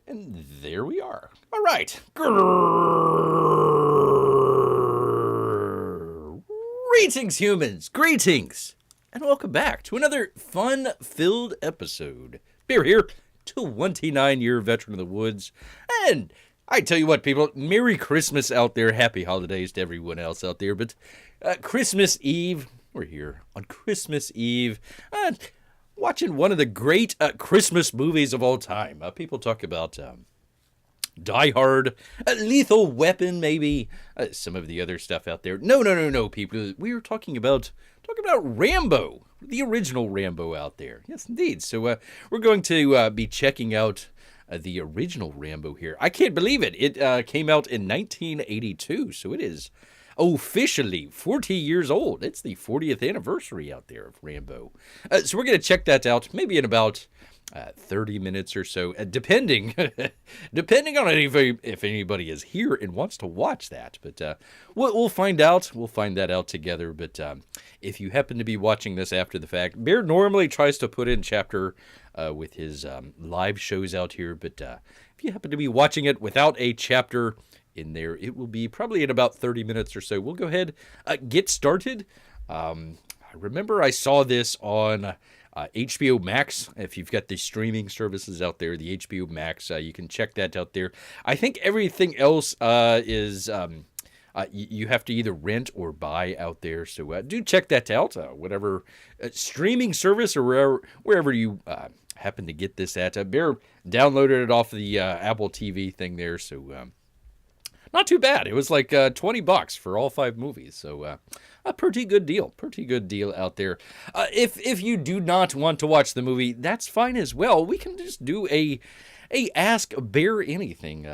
And there we are. All right. Greetings, humans. Greetings. And welcome back to another fun-filled episode. Bear here, 29-year veteran of the woods. And I tell you what, people, Merry Christmas out there. Happy holidays to everyone else out there. But Christmas Eve, we're here on Christmas Eve. Watching one of the great Christmas movies of all time. People talk about Die Hard, Lethal Weapon, maybe some of the other stuff out there. No, people. We are talking about Rambo, the original Rambo out there. Yes, indeed. So we're going to be checking out the original Rambo here. I can't believe it. It came out in 1982, so it is officially 40 years old. It's the 40th anniversary out there of Rambo. So we're going to check that out maybe in about 30 minutes or so, depending on if anybody is here and wants to watch that. But we'll find out. We'll find that out together. But if you happen to be watching this after the fact, Bear normally tries to put in chapter with his live shows out here. But if you happen to be watching it without a chapter in there, it will be probably in about 30 minutes or so. We'll go ahead, get started. I remember I saw this on HBO Max. If you've got the streaming services out there, the HBO Max, you can check that out there. I think everything else is you have to either rent or buy out there. So do check that out. Whatever streaming service or wherever you happen to get this at. Bear downloaded it off the Apple TV thing there. So not too bad. It was like $20 for all 5 movies. So a pretty good deal. Pretty good deal out there. If you do not want to watch the movie, that's fine as well. We can just do a Ask Bear Anything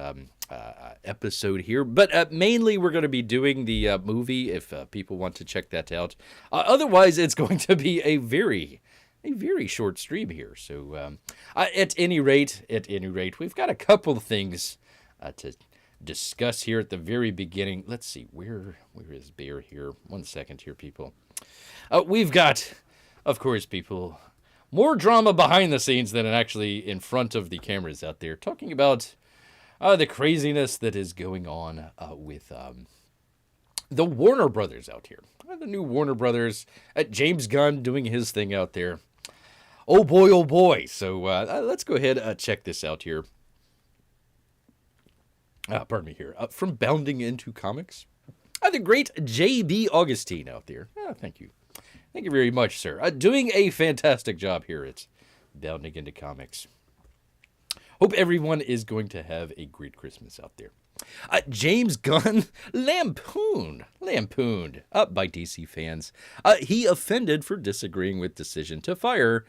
episode here. But mainly we're going to be doing the movie if people want to check that out. Otherwise, it's going to be a very short stream here. So at any rate, we've got a couple of things to discuss here at the very beginning. Let's see, where is Bear here? 1 second here, people. We've got, of course, people, more drama behind the scenes than actually in front of the cameras out there, talking about the craziness that is going on with the Warner Brothers out here. The new Warner Brothers, James Gunn doing his thing out there. Oh boy. So let's go ahead and check this out here. Pardon me here. From Bounding Into Comics. The great J.B. Augustine out there. Thank you. Thank you very much, sir. Doing a fantastic job here at Bounding Into Comics. Hope everyone is going to have a great Christmas out there. James Gunn lampooned by DC fans. He offended for disagreeing with decision to fire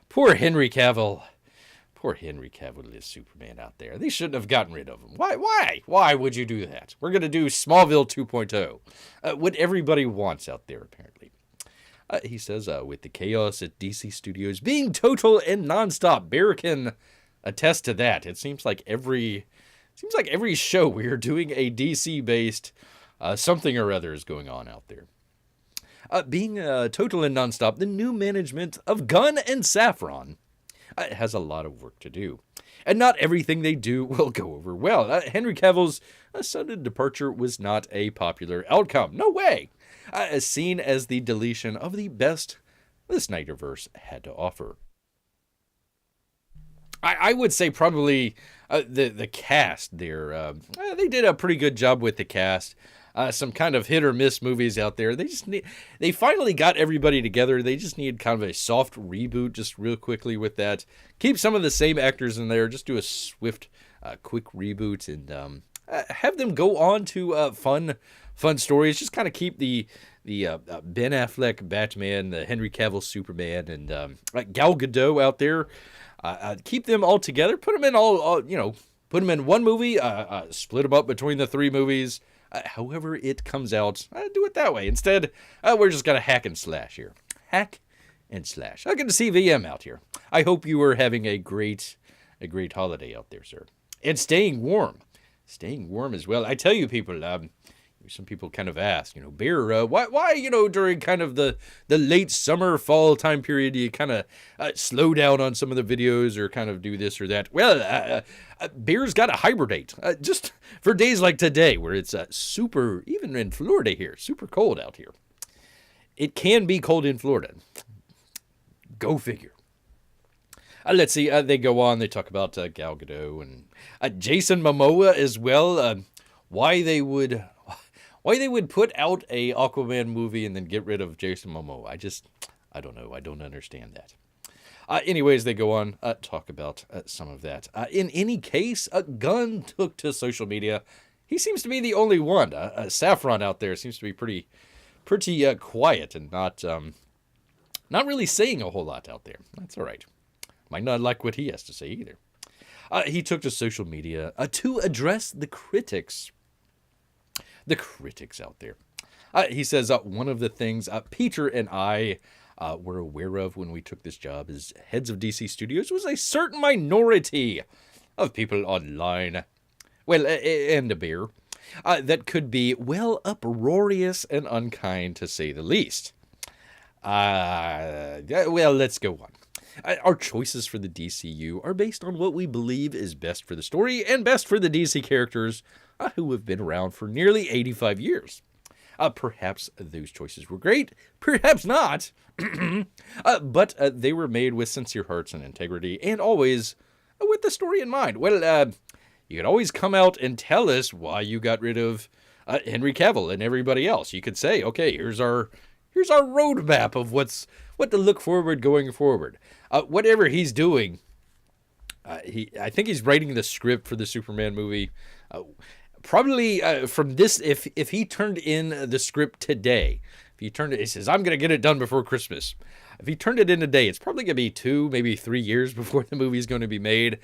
poor Henry Cavill. Poor Henry Cavill is Superman out there. They shouldn't have gotten rid of him. Why would you do that? We're going to do Smallville 2.0. What everybody wants out there, apparently. He says, with the chaos at DC Studios being total and nonstop, Bear can attest to that. It seems like every show we are doing a DC-based something or other is going on out there. Being total and nonstop, the new management of Gunn and Saffron has a lot of work to do. And not everything they do will go over well. Henry Cavill's sudden departure was not a popular outcome. No way! Seen as the deletion of the best the Snyderverse had to offer. I would say probably the cast there. They did a pretty good job with the cast. Some kind of hit or miss movies out there. They finally got everybody together. They just need kind of a soft reboot, just real quickly with that. Keep some of the same actors in there. Just do a swift, quick reboot and have them go on to fun stories. Just kind of keep the Ben Affleck Batman, the Henry Cavill Superman, and Gal Gadot out there. Keep them all together. Put them in put them in one movie. Split them up between the 3 movies. However it comes out, do it that way. Instead, we're just going to hack and slash here. Hack and slash. Good to see VM out here. I hope you are having a great holiday out there, sir. And staying warm. Staying warm as well. I tell you, people, some people kind of ask, Bear, why, during kind of the late summer, fall time period, do you kind of slow down on some of the videos or kind of do this or that? Well, Bear's got to hibernate just for days like today where it's super, even in Florida here, super cold out here. It can be cold in Florida. Go figure. Let's see. They go on. They talk about Gal Gadot and Jason Momoa as well. Why they would put out a Aquaman movie and then get rid of Jason Momoa. I don't know. I don't understand that. Anyways, they go on, talk about some of that. In any case, Gunn took to social media. He seems to be the only one. Saffron out there seems to be pretty quiet and not really saying a whole lot out there. That's all right. Might not like what he has to say either. He took to social media to address the critics. The critics out there. He says, one of the things Peter and I were aware of when we took this job as heads of DC Studios was a certain minority of people online, well, and a bear, that could be, well, uproarious and unkind to say the least. Well, let's go on. Our choices for the DCU are based on what we believe is best for the story and best for the DC characters who have been around for nearly 85 years. Perhaps those choices were great, perhaps not, but they were made with sincere hearts and integrity and always with the story in mind. Well, you could always come out and tell us why you got rid of Henry Cavill and everybody else. You could say, okay, here's our roadmap of what to look forward going forward. Whatever he's doing, I think he's writing the script for the Superman movie. Probably from this, if he turned in the script today, he says, I'm going to get it done before Christmas. If he turned it in today, it's probably going to be 2, maybe 3 years before the movie's going to be made.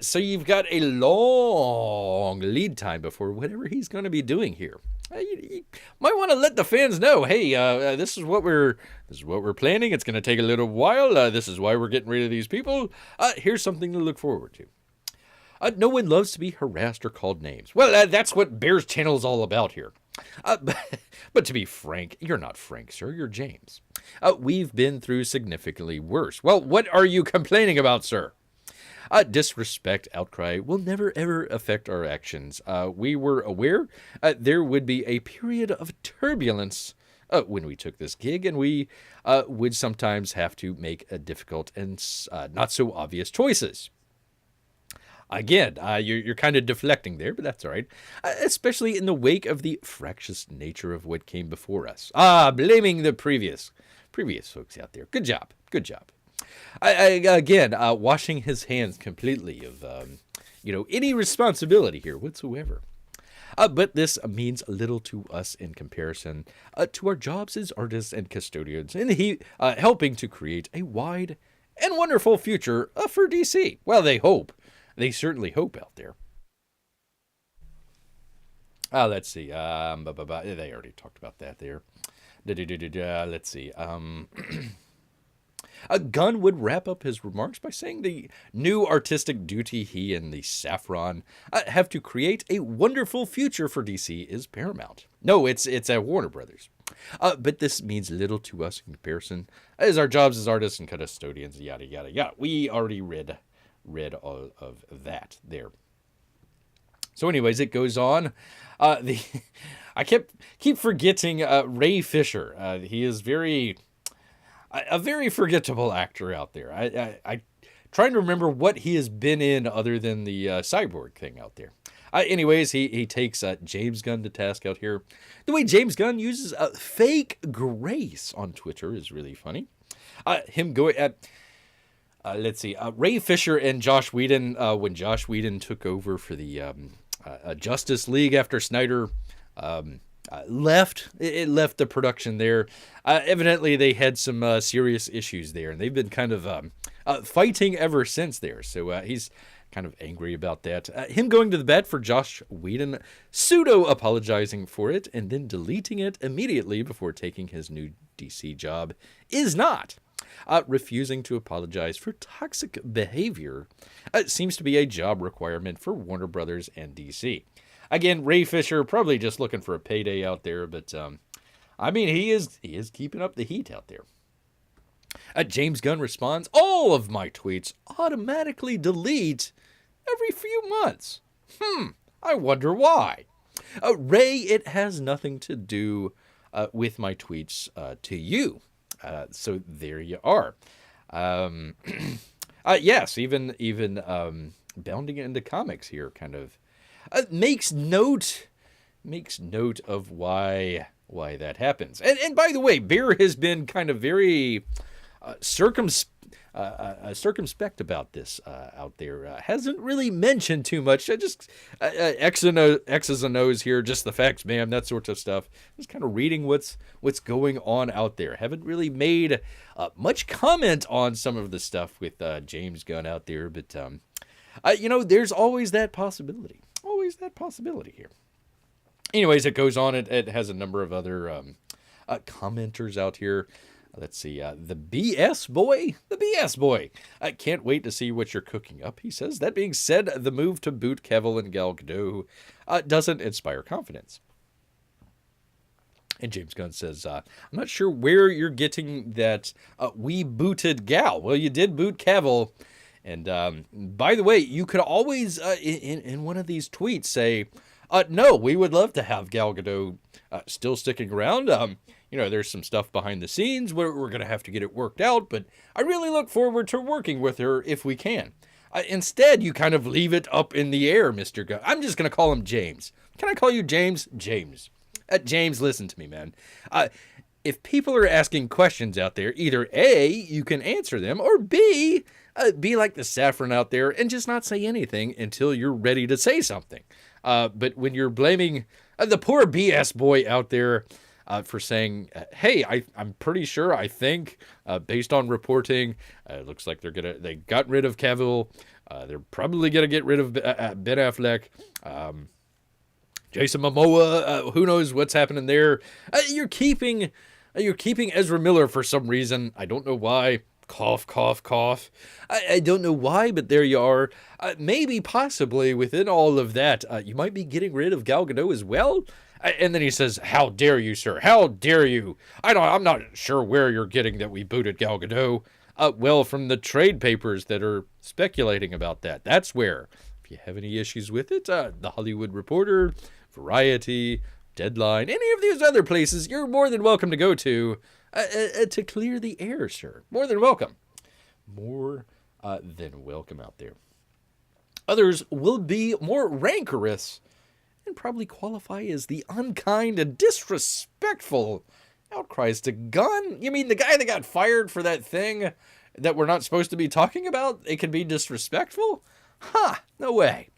So you've got a long lead time before whatever he's going to be doing here. You might want to let the fans know, hey, this is what we're planning. It's going to take a little while. This is why we're getting rid of these people. Here's something to look forward to. No one loves to be harassed or called names. Well, that's what Bear's channel is all about here. But to be frank, you're not Frank, sir. You're James. We've been through significantly worse. Well, what are you complaining about, sir? Disrespect, outcry will never, ever affect our actions. We were aware there would be a period of turbulence when we took this gig, and we would sometimes have to make difficult and not so obvious choices. Again, you're kind of deflecting there, but that's all right. Especially in the wake of the fractious nature of what came before us. Blaming the previous folks out there. Good job. Again, washing his hands completely of, any responsibility here whatsoever. But this means little to us in comparison to our jobs as artists and custodians, and helping to create a wide and wonderful future for DC. Well, they hope. They certainly hope out there. Let's see. They already talked about that there. Let's see. Gunn would wrap up his remarks by saying the new artistic duty he and the Saffron have to create a wonderful future for DC is paramount. No, it's at Warner Brothers. But this means little to us in comparison as our jobs as artists and custodians, yada, yada, yada. We already read all of that there. So anyways, it goes on. I keep forgetting Ray Fisher. He is a very forgettable actor out there. I trying to remember what he has been in other than the cyborg thing out there. Anyways, he takes James Gunn to task out here. The way James Gunn uses fake grace on Twitter is really funny. Him going at... let's see. Ray Fisher and Josh Whedon, when Josh Whedon took over for the Justice League after Snyder left the production there. Evidently, they had some serious issues there, and they've been kind of fighting ever since there. So he's kind of angry about that. Him going to the bat for Josh Whedon, pseudo-apologizing for it, and then deleting it immediately before taking his new DC job is not. Refusing to apologize for toxic behavior seems to be a job requirement for Warner Brothers and DC. Again, Ray Fisher probably just looking for a payday out there, but I mean, he is keeping up the heat out there. James Gunn responds, all of my tweets automatically delete every few months. I wonder why. Ray, it has nothing to do with my tweets to you. So there you are. Yes, even bounding into comics here kind of makes note of why that happens. And by the way, Bear has been kind of very circumspect about this out there. Hasn't really mentioned too much. Just X's and O's here, just the facts, ma'am, that sort of stuff. Just kind of reading what's going on out there. Haven't really made much comment on some of the stuff with James Gunn out there, but there's always that possibility. Always that possibility here. Anyways, it goes on. It has a number of other commenters out here. Let's see. The BS Boy. The BS Boy. I can't wait to see what you're cooking up, he says. That being said, the move to boot Cavill and Gal Gadot doesn't inspire confidence. And James Gunn says, I'm not sure where you're getting that we booted Gal. Well, you did boot Cavill. And by the way, you could always, in one of these tweets, say, no, we would love to have Gal Gadot still sticking around. There's some stuff behind the scenes where we're going to have to get it worked out, but I really look forward to working with her if we can. Instead, you kind of leave it up in the air, Mr. Gunn. I'm just going to call him James. Can I call you James? James. James, listen to me, man. If people are asking questions out there, either A, you can answer them, or B, be like the saffron out there and just not say anything until you're ready to say something. But when you're blaming the poor BS boy out there for saying, hey, I'm pretty sure, I think, based on reporting, it looks like they got rid of Cavill. They're probably going to get rid of Ben Affleck. Jason Momoa, who knows what's happening there. You're keeping Ezra Miller for some reason. I don't know why. Cough, cough, cough. I don't know why, but there you are. Maybe, possibly, within all of that, you might be getting rid of Gal Gadot as well. And then he says, how dare you, sir? How dare you? I'm not sure where you're getting that we booted Gal Gadot. Well, from the trade papers that are speculating about that. That's where. If you have any issues with it, The Hollywood Reporter, Variety, Deadline, any of these other places, you're more than welcome to go to clear the air, sir. More than welcome. More than welcome out there. Others will be more rancorous and probably qualify as the unkind and disrespectful outcries to Gunn. You mean the guy that got fired for that thing that we're not supposed to be talking about? It can be disrespectful? No way.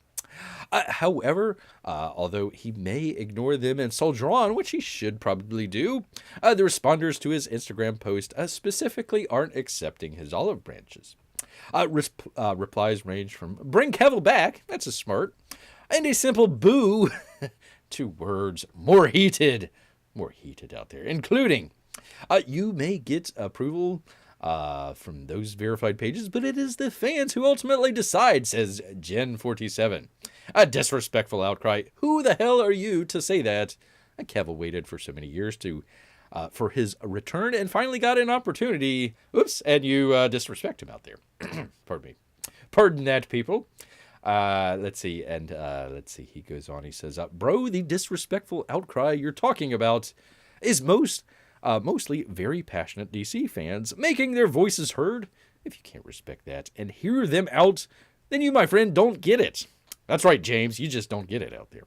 However, although he may ignore them and soldier on, which he should probably do, the responders to his Instagram post specifically aren't accepting his olive branches. Replies range from bring Cavill back, that's a smart, and a simple boo, to words more heated out there, including you may get approval from those verified pages, but it is the fans who ultimately decide, says Gen47. A disrespectful outcry. Who the hell are you to say that? Cavill waited for so many years for his return and finally got an opportunity. Oops, and you disrespect him out there. Pardon me. Pardon that, people. Let's see. And let's see. He goes on. He says, bro, the disrespectful outcry you're talking about is mostly very passionate DC fans making their voices heard. If you can't respect that and hear them out, then you, my friend, don't get it. That's right, James. You just don't get it out there.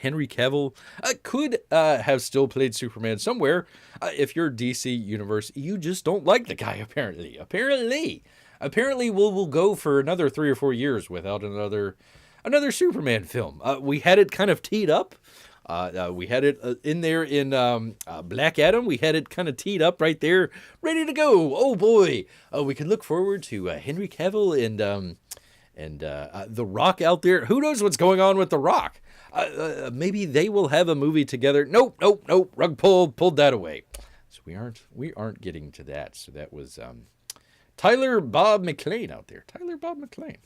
Henry Cavill could have still played Superman somewhere. If you're DC Universe, you just don't like the guy, apparently. Apparently, we'll go for another 3 or 4 years without another Superman film. We had it kind of teed up. We had it in there in Black Adam. We had it kind of teed up right there, ready to go. Oh, boy. We can look forward to Henry Cavill and The Rock out there. Who knows what's going on with The Rock? Maybe they will have a movie together. Nope. Rug pulled that away. So we aren't getting to that. So that was Tyler Bob McLean out there. Tyler Bob McLean.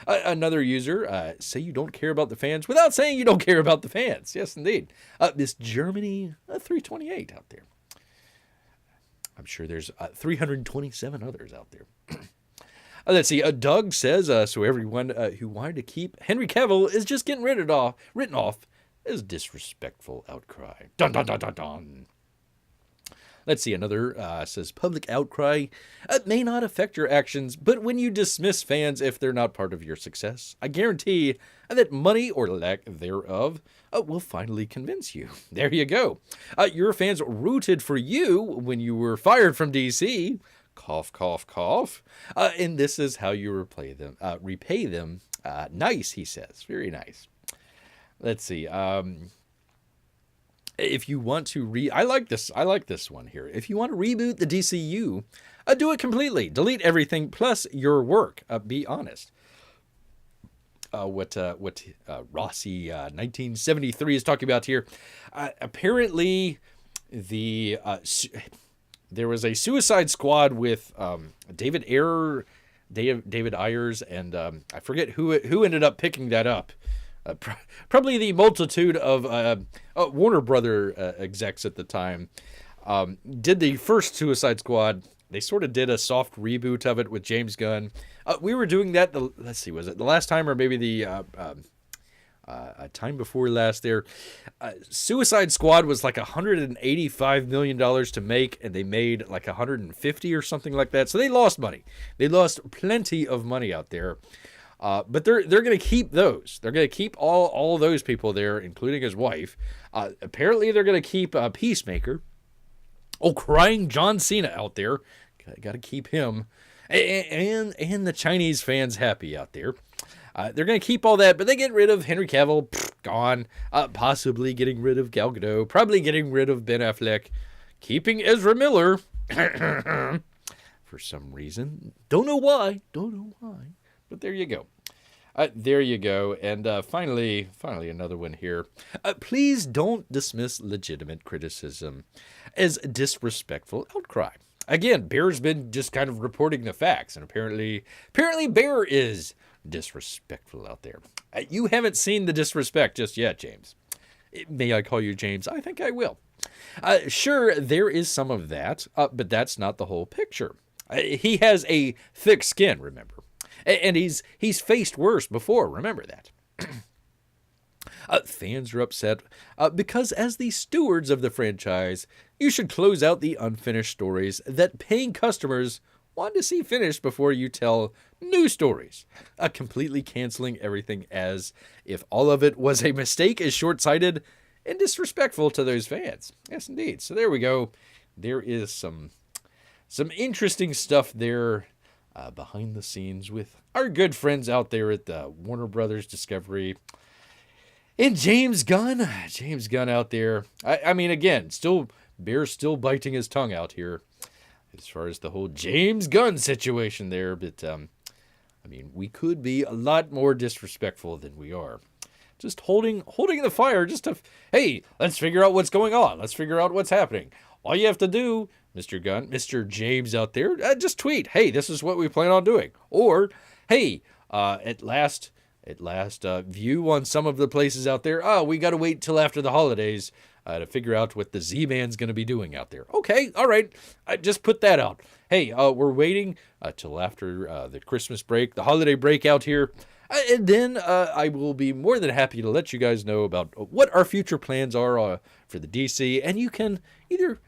Another user, say you don't care about the fans without saying you don't care about the fans. Yes, indeed. This Germany 328 out there. I'm sure there's 327 others out there. Let's see. Doug says, so everyone who wanted to keep Henry Cavill is just getting written off as disrespectful outcry. Dun, dun, dun, dun, dun. Let's see. Another says, public outcry may not affect your actions, but when you dismiss fans if they're not part of your success, I guarantee that money or lack thereof will finally convince you. There you go. Your fans rooted for you when you were fired from DC. Cough, cough, cough. And this is how you repay them. Nice, he says. Very nice. Let's see. If you want to I like this one here. If you want to reboot the DCU, do it completely. Delete everything plus your work. Be honest. What Rossi 1973 is talking about here. Apparently, there was a Suicide Squad with David Ayers, and I forget who ended up picking that up. Probably the multitude of Warner Brother execs at the time did the first Suicide Squad. They sort of did a soft reboot of it with James Gunn. We were doing that, let's see, was it the last time or maybe the time before last there? Suicide Squad was like $185 million to make, and they made like 150 or something like that. So they lost money. They lost plenty of money out there. But they're going to keep those. They're going to keep all those people there, including his wife. Apparently, they're going to keep Peacemaker. Oh, crying John Cena out there. Got to keep him. And the Chinese fans happy out there. They're going to keep all that, but they get rid of Henry Cavill. Gone. Possibly getting rid of Gal Gadot. Probably getting rid of Ben Affleck. Keeping Ezra Miller. For some reason. Don't know why. But there you go. And finally, another one here. Please don't dismiss legitimate criticism as disrespectful outcry. Again, Bear's been just kind of reporting the facts, and apparently Bear is disrespectful out there. You haven't seen the disrespect just yet, James. May I call you James? I think I will. Sure, there is some of that, but that's not the whole picture. He has a thick skin, remember. And he's faced worse before, remember that. Fans are upset because as the stewards of the franchise, you should close out the unfinished stories that paying customers want to see finished before you tell new stories. Completely canceling everything as if all of it was a mistake is short-sighted and disrespectful to those fans. Yes, indeed. So there we go. There is some interesting stuff there. Behind the scenes with our good friends out there at the Warner Brothers Discovery. And James Gunn out there. I mean, again, Bear's still biting his tongue out here as far as the whole James Gunn situation there. But, I mean, we could be a lot more disrespectful than we are. Just holding the fire just to, hey, let's figure out what's going on. Let's figure out what's happening. All you have to do, Mr. Gunn, Mr. James out there, just tweet, hey, this is what we plan on doing. Or, hey, at last view on some of the places out there, we got to wait till after the holidays to figure out what the Z-Man's going to be doing out there. Okay, all right, just put that out. Hey, we're waiting till after the Christmas break, the holiday break out here. And then I will be more than happy to let you guys know about what our future plans are for the DC. And you can either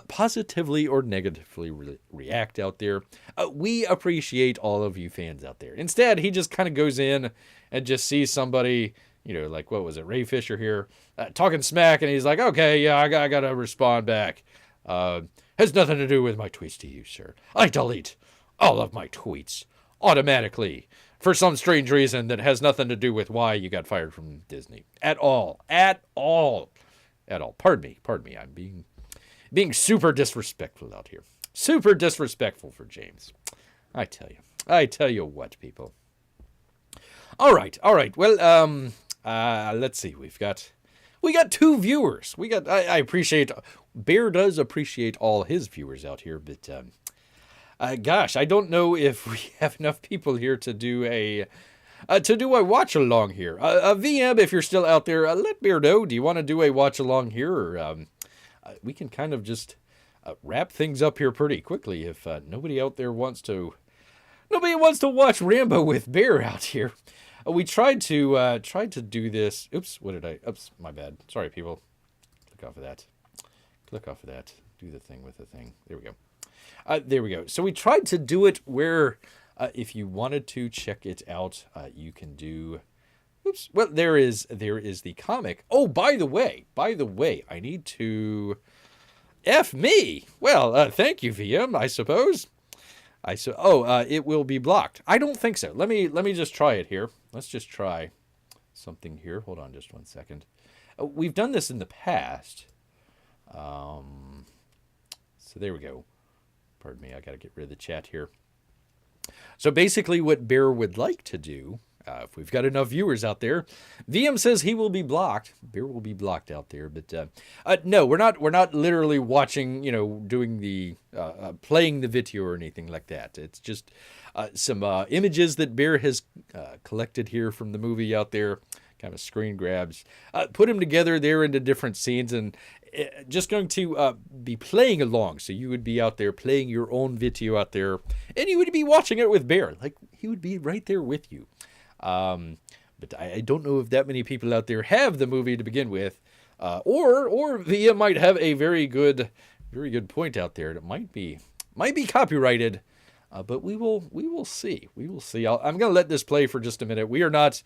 positively or negatively react out there. We appreciate all of you fans out there. Instead, he just kind of goes in and just sees somebody, like, what was it, Ray Fisher here, talking smack. And he's like, okay, yeah, I got to respond back. Has nothing to do with my tweets to you, sir. I delete all of my tweets automatically for some strange reason that has nothing to do with why you got fired from Disney. At all. Pardon me. I'm being super disrespectful out here. Super disrespectful for James. I tell you what, people. All right. Well, let's see. We got 2 viewers. I appreciate, Bear does appreciate all his viewers out here, but gosh, I don't know if we have enough people here to do to do a watch along here. VM, if you're still out there, let Beer know. Do you want to do a watch along here, or we can kind of just wrap things up here pretty quickly if nobody out there wants to. Nobody wants to watch Rambo with Bear out here. We tried to do this. Oops, what did I? Oops, my bad. Sorry, people. Click off of that. Click off of that. Do the thing with the thing. There we go. There we go. So we tried to do it where, if you wanted to check it out, you can do. Oops. Well, there is the comic. Oh, by the way, I need to. F me. Well, thank you, VM. I suppose. It will be blocked. I don't think so. Let me just try it here. Let's just try something here. Hold on just one second. We've done this in the past. So there we go. Pardon me. I got to get rid of the chat here. So basically what Bear would like to do, if we've got enough viewers out there, VM says he will be blocked. Bear will be blocked out there, but no, we're not literally watching, doing the playing the video or anything like that. It's just some images that Bear has collected here from the movie out there, kind of screen grabs, put them together there into different scenes, and just going to be playing along. So you would be out there playing your own video out there, and you would be watching it with Bear, like he would be right there with you. But I don't know if that many people out there have the movie to begin with, or Via might have a very good point out there. It might be copyrighted, but we will see. We will see. I'm gonna let this play for just a minute. We're not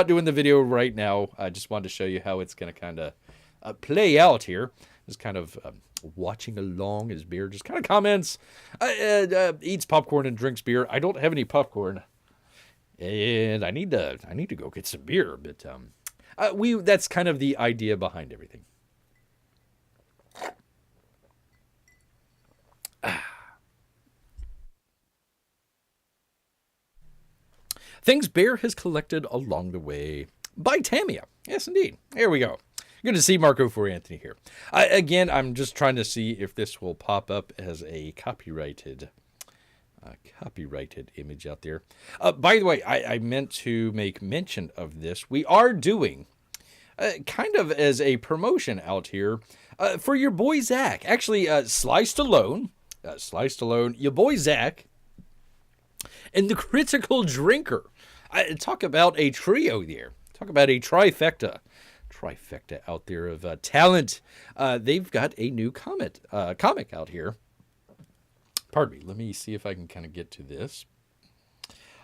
doing the video right now. I just wanted to show you how it's gonna kind of play out here. Just kind of watching along as Beer just kind of comments, eats popcorn and drinks beer. I don't have any popcorn. And I need to go get some beer, but that's kind of the idea behind everything. Things Bear has collected along the way by Tamia. Yes, indeed. There we go. Good to see Marco for Anthony here. Again, I'm just trying to see if this will pop up as a copyrighted image out there. By the way, I meant to make mention of this. We are doing kind of as a promotion out here for your boy Zach. Actually, Sly Stallone, your boy Zach, and the Critical Drinker. Talk about a trio there. Talk about a trifecta out there of talent. They've got a new comic out here. Pardon me. Let me see if I can kind of get to this.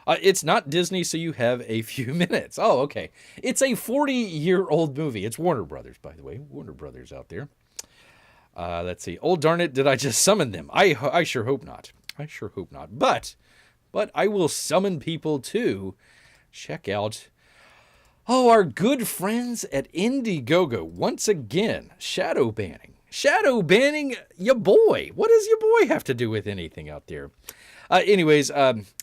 It's not Disney, so you have a few minutes. Oh, okay. It's a 40-year-old movie. It's Warner Brothers, by the way. Warner Brothers out there. Let's see. Oh, darn it. Did I just summon them? I sure hope not. I sure hope not. But I will summon people to check out our good friends at Indiegogo. Once again, shadow banning. Shadow banning Ya Boi. What does Ya Boi have to do with anything out there? Anyways,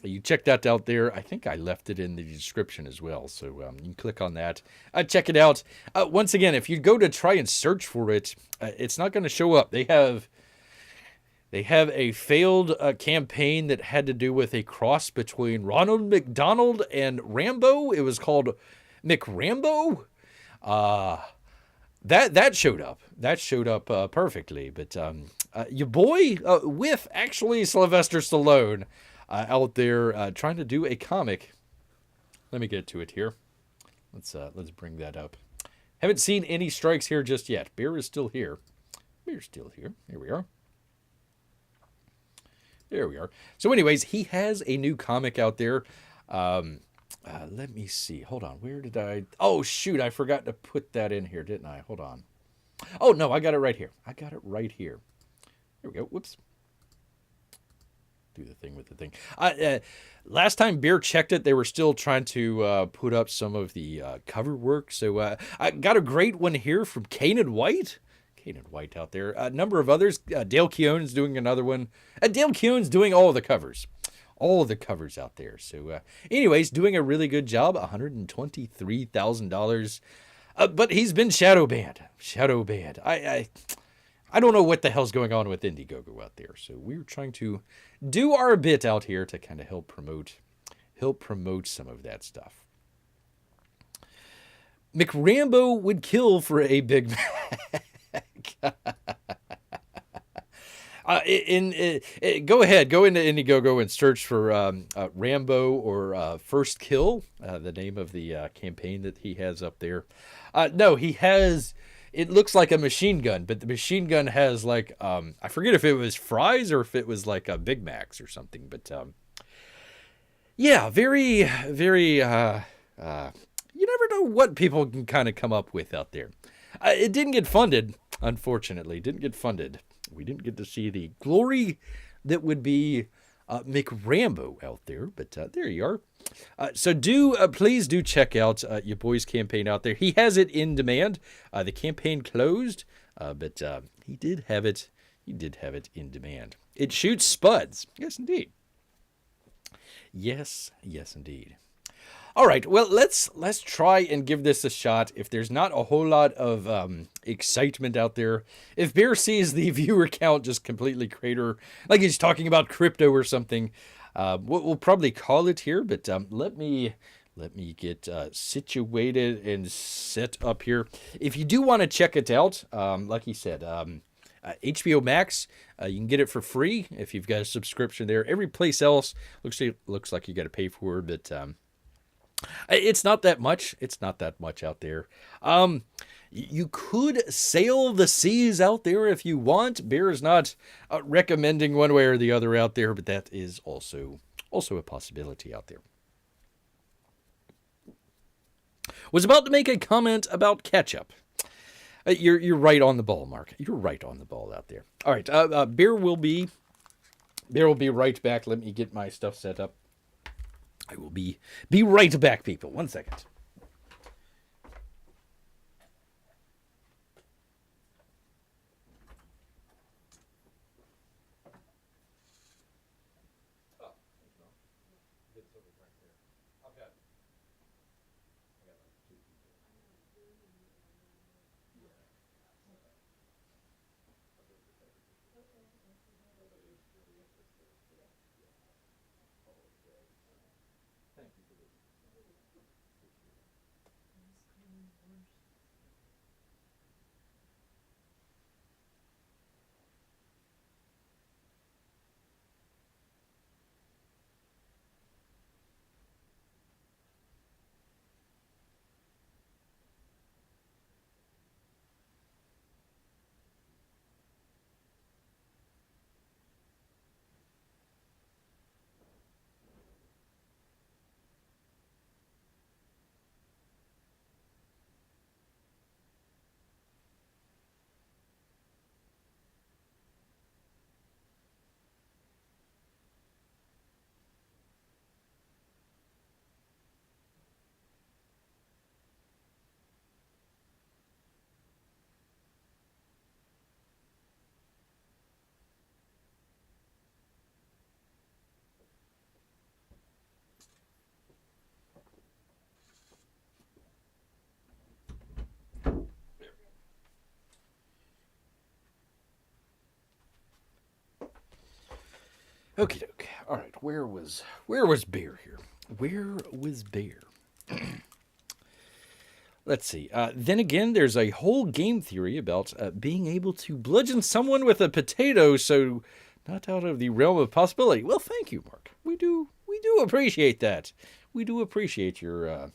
you check that out there. I think I left it in the description as well. So you can click on that. Check it out. Once again, if you go to try and search for it, it's not going to show up. They have a failed campaign that had to do with a cross between Ronald McDonald and Rambo. It was called McRambo. That showed up. That showed up perfectly. But your boy with actually Sylvester Stallone out there trying to do a comic. Let me get to it here. Let's bring that up. Haven't seen any strikes here just yet. Beer is still here. Beer's still here. Here we are. There we are. So anyways, he has a new comic out there. Let me see. Hold on. Where did I... Oh, shoot. I forgot to put that in here, didn't I? Hold on. Oh, no. I got it right here. Here we go. Whoops. Do the thing with the thing. Last time Beer checked it, they were still trying to put up some of the cover work. So I got a great one here from Kanan White. Kanan White out there. A number of others. Dale Keown's doing another one. Dale Keown's doing all of the covers. All of the covers out there. So anyways, doing a really good job. $123,000. But he's been shadow banned. I don't know what the hell's going on with Indiegogo out there. So we're trying to do our bit out here to kind of help promote some of that stuff. McRambo would kill for a Big Mac. Go ahead, go into Indiegogo and search for Rambo or First Kill, the name of the campaign that he has up there. No, he has. It looks like a machine gun, but the machine gun has like I forget if it was fries or if it was like a Big Macs or something. But yeah, very, very. You never know what people can kind of come up with out there. It didn't get funded, unfortunately. Didn't get funded. We didn't get to see the glory that would be McRambo out there, but there you are. So please do check out your boy's campaign out there. He has it in demand. The campaign closed, but he did have it. He did have it in demand. It shoots spuds. Yes, indeed. Yes, indeed. All right, well, let's try and give this a shot. If there's not a whole lot of excitement out there, if Bear sees the viewer count just completely crater, like he's talking about crypto or something, we'll probably call it here. But let me get situated and set up here. If you do want to check it out, like he said, HBO Max, you can get it for free if you've got a subscription there. Every place else looks like you got to pay for it, but it's not that much. It's not that much out there. You could sail the seas out there if you want. Bear is not recommending one way or the other out there, but that is also a possibility out there. Was about to make a comment about ketchup. You're right on the ball, Mark. You're right on the ball out there. All right, Bear will be right back. Let me get my stuff set up. I will be right back, people. 1 second. Okie doke. All right, where was Bear here? Where was Bear? Let's see. Then again, there's a whole game theory about being able to bludgeon someone with a potato, so not out of the realm of possibility. Well, thank you, Mark. We do appreciate that. We do appreciate your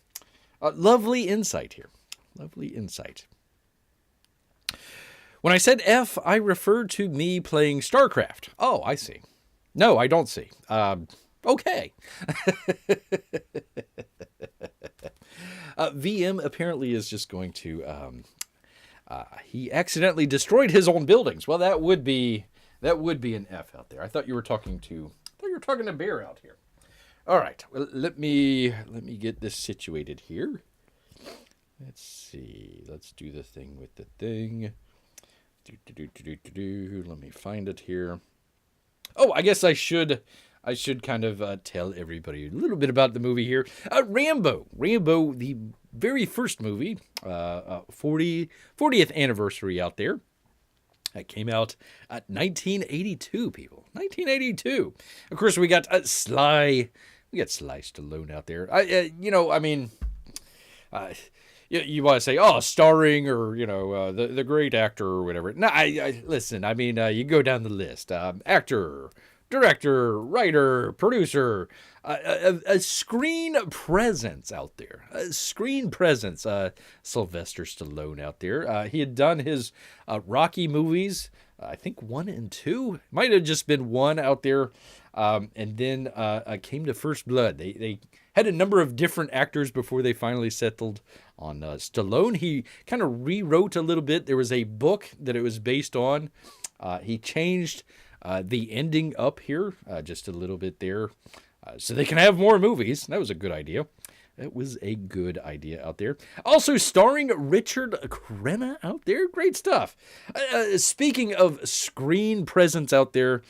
lovely insight here. Lovely insight. When I said F, I referred to me playing StarCraft. Oh, I see. No, I don't see. Okay. VM apparently is just going to. He accidentally destroyed his own buildings. Well, that would be an F out there. I thought you were talking to Bear out here. All right. Well, let me get this situated here. Let's see. Let's do the thing with the thing. Let me find it here. Oh, I guess I should kind of tell everybody a little bit about the movie here. Rambo, the very first movie, 40th anniversary out there. That came out 1982, people. 1982. Of course, we got Sly Stallone out there. you want to say, oh, starring or, the great actor or whatever. No, listen, I mean, you go down the list. Actor, director, writer, producer, a screen presence out there. A screen presence. Sylvester Stallone out there. He had done his Rocky movies, I think 1 and 2. Might have just been 1 out there. And then came to First Blood. They had a number of different actors before they finally settled on Stallone. He kind of rewrote a little bit. There was a book that it was based on. He changed the ending up here just a little bit there so they can have more movies. That was a good idea. It was a good idea out there. Also starring Richard Crenna out there. Great stuff. Speaking of screen presence out there,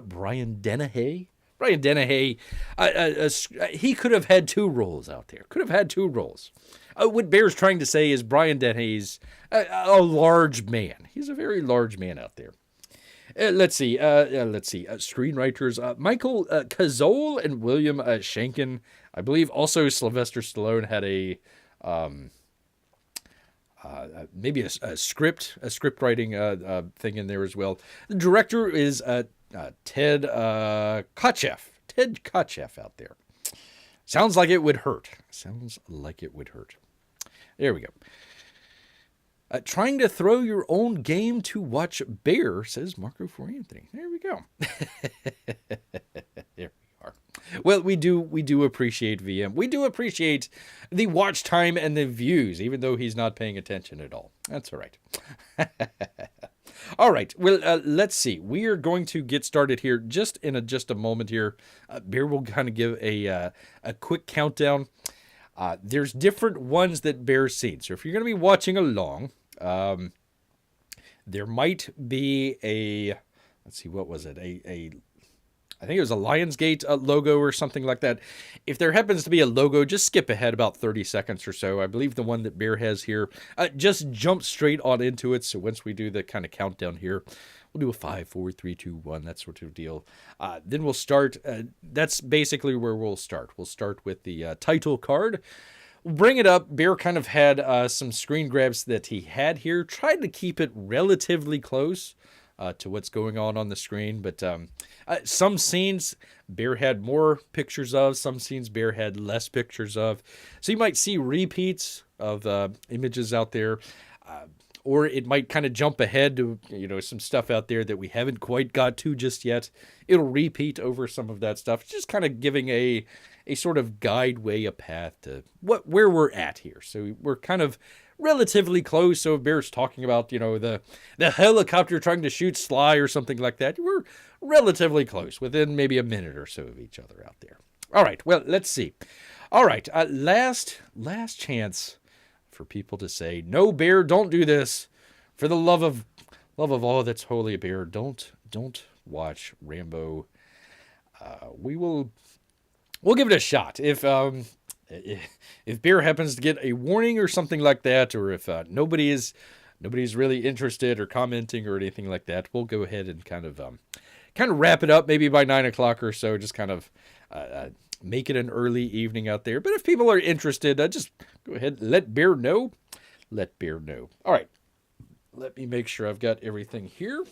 Brian Dennehy. Brian Dennehy, he could have had 2 roles out there. Could have had 2 roles. What Bear's trying to say is Brian Dennehy's a large man. He's a very large man out there. Let's see. Screenwriters Michael Cazole and William Shanken. I believe also Sylvester Stallone had a maybe a script writing thing in there as well. The director is Ted Kotcheff. Ted Kotcheff out there. Sounds like it would hurt. There we go. Trying to throw your own game to watch Bear, says Marco for Anthony. There we go. There we are. Well, we do appreciate VM. We do appreciate the watch time and the views, even though he's not paying attention at all. That's all right. All right. Well, let's see. We are going to get started here just in just a moment here. Bear will kind of give a quick countdown. There's different ones that Bear's seen. So if you're going to be watching along, there might be let's see, what was it? I think it was a Lionsgate logo or something like that. If there happens to be a logo, just skip ahead about 30 seconds or so. I believe the one that Bear has here, just jump straight on into it. So once we do the kind of countdown here, we'll do a 5, 4, 3, 2, 1, that sort of deal. Then we'll start. That's basically where we'll start. We'll start with the title card. We'll bring it up. Bear kind of had some screen grabs that he had here. Tried to keep it relatively close to what's going on the screen. But some scenes Bear had more pictures of. Some scenes Bear had less pictures of. So you might see repeats of images out there. Or it might kind of jump ahead to, some stuff out there that we haven't quite got to just yet. It'll repeat over some of that stuff. Just kind of giving a sort of guideway, a path to where we're at here. So we're kind of relatively close. So if Bear's talking about, the helicopter trying to shoot Sly or something like that, we're relatively close, within maybe a minute or so of each other out there. All right, well, let's see. All right, last chance for people to say, no, Bear, don't do this. For the love of all that's holy, Bear, don't watch Rambo. We'll give it a shot. If Bear happens to get a warning or something like that, or if nobody's really interested or commenting or anything like that, we'll go ahead and kind of wrap it up maybe by 9 o'clock or so. Just kind of make it an early evening out there. But if people are interested, just go ahead and let Bear know. All right. Let me make sure I've got everything here.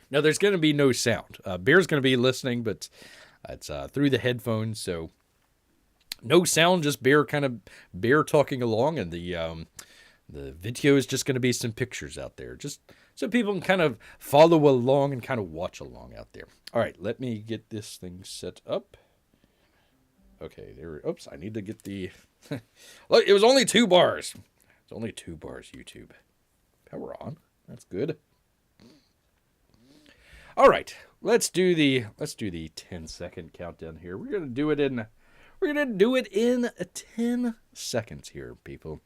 Now, there's going to be no sound. Bear's going to be listening, but it's through the headphones, so no sound, just Bear talking along, and the video is just going to be some pictures out there, just so people can kind of follow along and kind of watch along out there. All right, let me get this thing set up. Okay, oops, I need to get the... Look, it was only 2 bars. It's only 2 bars, YouTube. Power on. That's good. All right, let's do the 10-second countdown here. We're gonna do it in 10 seconds here, people.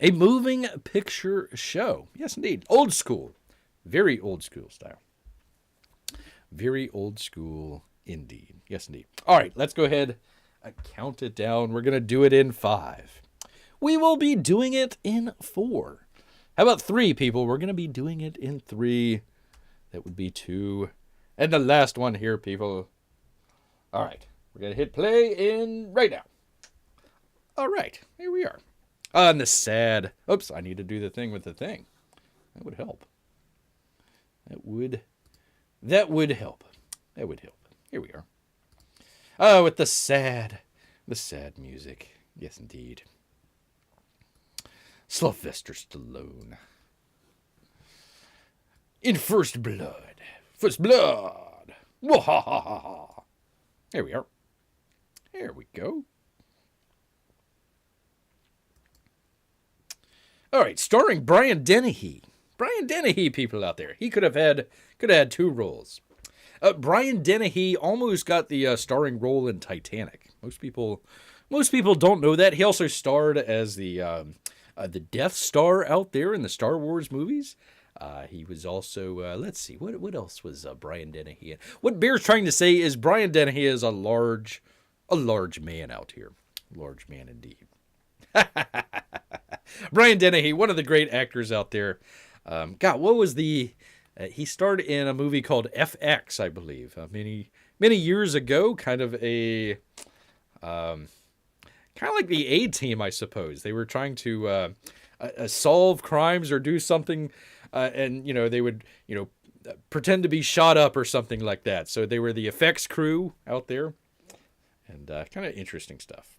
A moving picture show. Yes, indeed. Old school. Very old school style. Very old school indeed. Yes, indeed. All right, let's go ahead and count it down. We're going to do it in 5. We will be doing it in 4. How about 3, people? We're going to be doing it in 3. That would be 2. And the last one here, people. All right, we're going to hit play in right now. All right, here we are. On the sad. Oops, I need to do the thing with the thing. That would help. That would help. That would help. Here we are. Oh, with the sad music. Yes, indeed. Sylvester Stallone. In First Blood. First Blood. Wahahaha. Here we are. Here we go. All right, starring Brian Dennehy. Brian Dennehy, people out there. He could have had two roles. Brian Dennehy almost got the starring role in Titanic. Most people don't know that. He also starred as the Death Star out there in the Star Wars movies. He was also let's see, what else was Brian Dennehy in? What Bear's trying to say is Brian Dennehy is a large man out here. Large man indeed. Brian Dennehy, one of the great actors out there. God, what was the... he starred in a movie called FX, I believe, many years ago. Kind of like the A-Team, I suppose. They were trying to solve crimes or do something, and they would pretend to be shot up or something like that. So they were the effects crew out there, and kind of interesting stuff.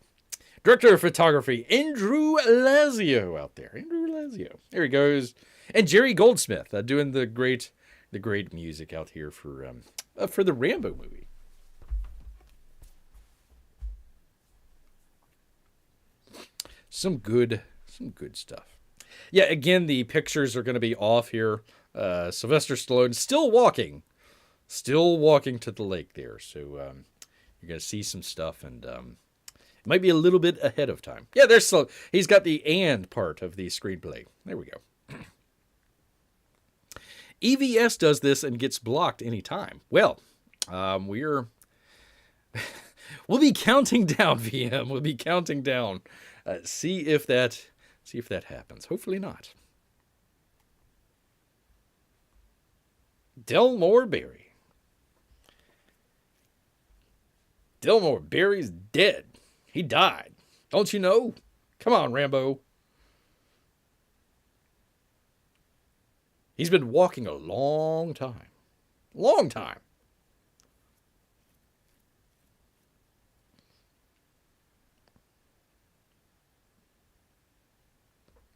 Director of photography, Andrew Lazio out there. Andrew Lazio. There he goes. And Jerry Goldsmith doing the great music out here for the Rambo movie. Some good stuff. Yeah, again, the pictures are going to be off here. Sylvester Stallone still walking to the lake there. So you're going to see some stuff, and might be a little bit ahead of time. Yeah, he's got the "and" part of the screenplay. There we go. EVS does this and gets blocked anytime. Well, we'll be counting down, VM. We'll be counting down. See if that happens. Hopefully not. Delmore Berry. Delmore Berry's dead. He died. Don't you know? Come on, Rambo. He's been walking a long time. Long time.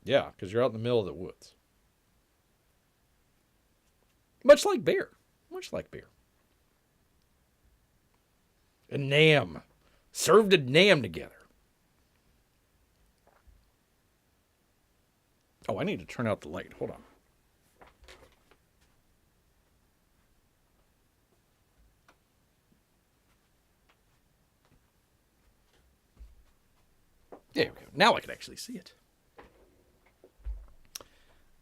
Yeah, because you're out in the middle of the woods. Much like Bear. Much like Bear. A Nam. Served a Nam together. Oh, I need to turn out the light. Hold on. There we go. Now I can actually see it.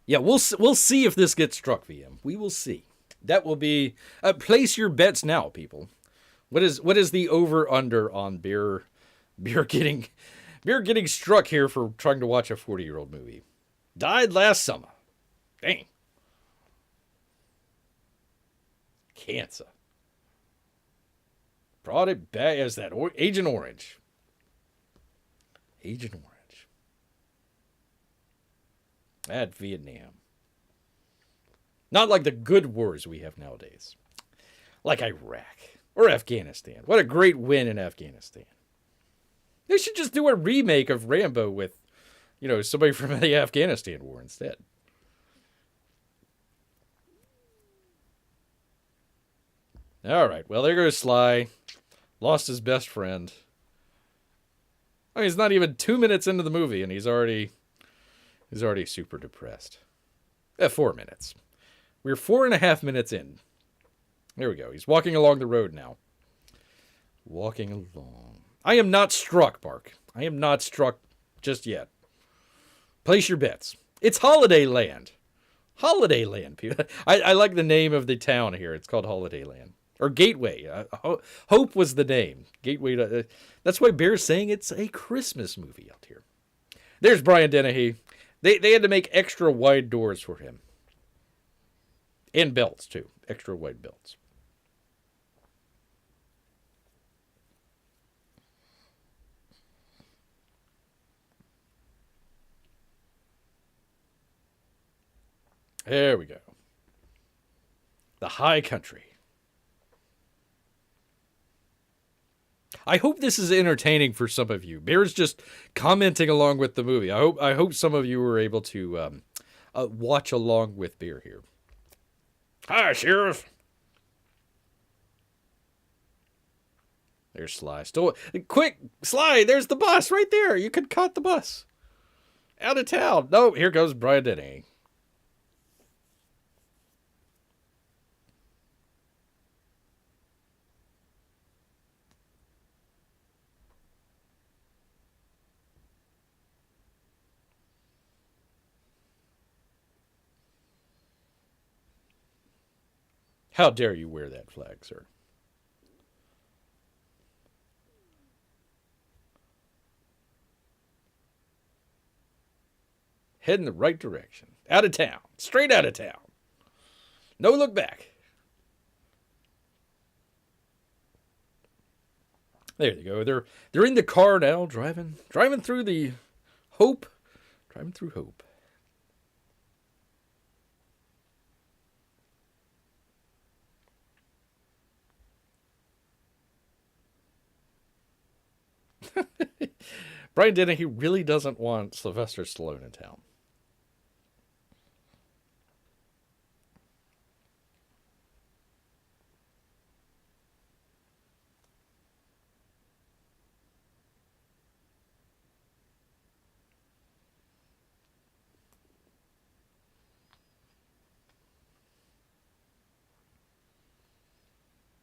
Yeah, we'll see if this gets struck, VM. We will see. That will be... place your bets now, people. What is the over-under on Bear getting struck here for trying to watch a 40-year-old movie? Died last summer. Dang. Cancer. Brought it back as that Agent Orange. Agent Orange. At Vietnam. Not like the good wars we have nowadays. Like Iraq. Or Afghanistan. What a great win in Afghanistan. They should just do a remake of Rambo with, somebody from the Afghanistan war instead. All right. Well, there goes Sly. Lost his best friend. I mean, he's not even 2 minutes into the movie, and he's already super depressed. 4 minutes. We're 4.5 minutes in. There we go. He's walking along the road now. Walking along. I am not struck, Mark. I am not struck just yet. Place your bets. It's Holiday Land. Holiday Land, people. I like the name of the town here. It's called Holiday Land. Or Gateway. Hope was the name. Gateway. That's why Bear's saying it's a Christmas movie out here. There's Brian Dennehy. They had to make extra wide doors for him. And belts, too. Extra wide belts. There we go. The high country. I hope this is entertaining for some of you. Bear's just commenting along with the movie. I hope some of you were able to watch along with Bear here. Hi, Sheriff. There's Sly. Still, quick, Sly, there's the bus right there. You could cut the bus. Out of town. No, here goes Brian Denny. How dare you wear that flag, sir? Head in the right direction. Out of town. Straight out of town. No look back. There they go. They're in the car now, driving through the Hope. Driving through Hope. Brian Denny, he really doesn't want Sylvester Stallone in town.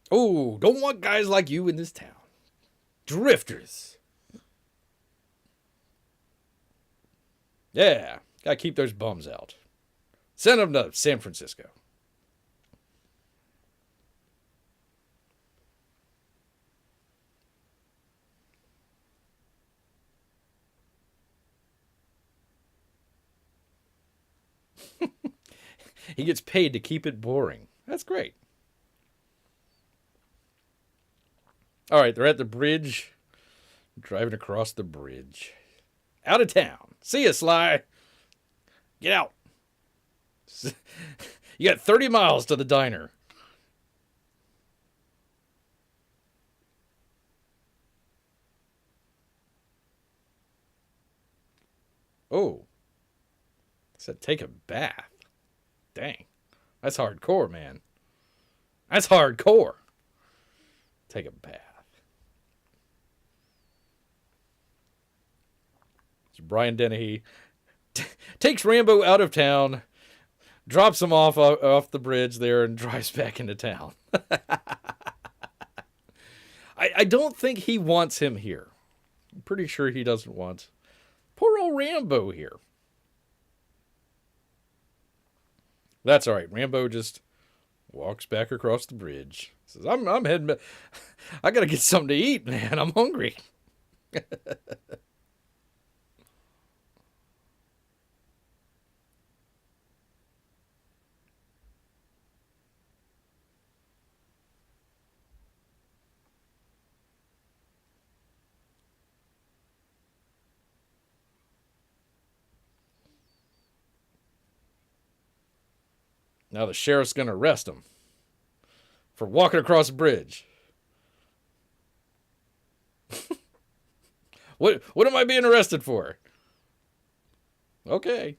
Oh, don't want guys like you in this town. Drifters. Yeah, gotta keep those bums out. Send them to San Francisco. He gets paid to keep it boring. That's great. All right, they're at the bridge. Driving across the bridge. Out of town. See ya, Sly. Get out. You got 30 miles to the diner. Oh. Said take a bath. Dang. That's hardcore, man. That's hardcore. Take a bath. So Brian Dennehy takes Rambo out of town, drops him off the bridge there, and drives back into town. I don't think he wants him here. I'm pretty sure he doesn't want poor old Rambo here. That's all right. Rambo just walks back across the bridge. Says, I'm heading back. I got to get something to eat, man. I'm hungry. Now the sheriff's going to arrest him for walking across the bridge. What am I being arrested for? Okay.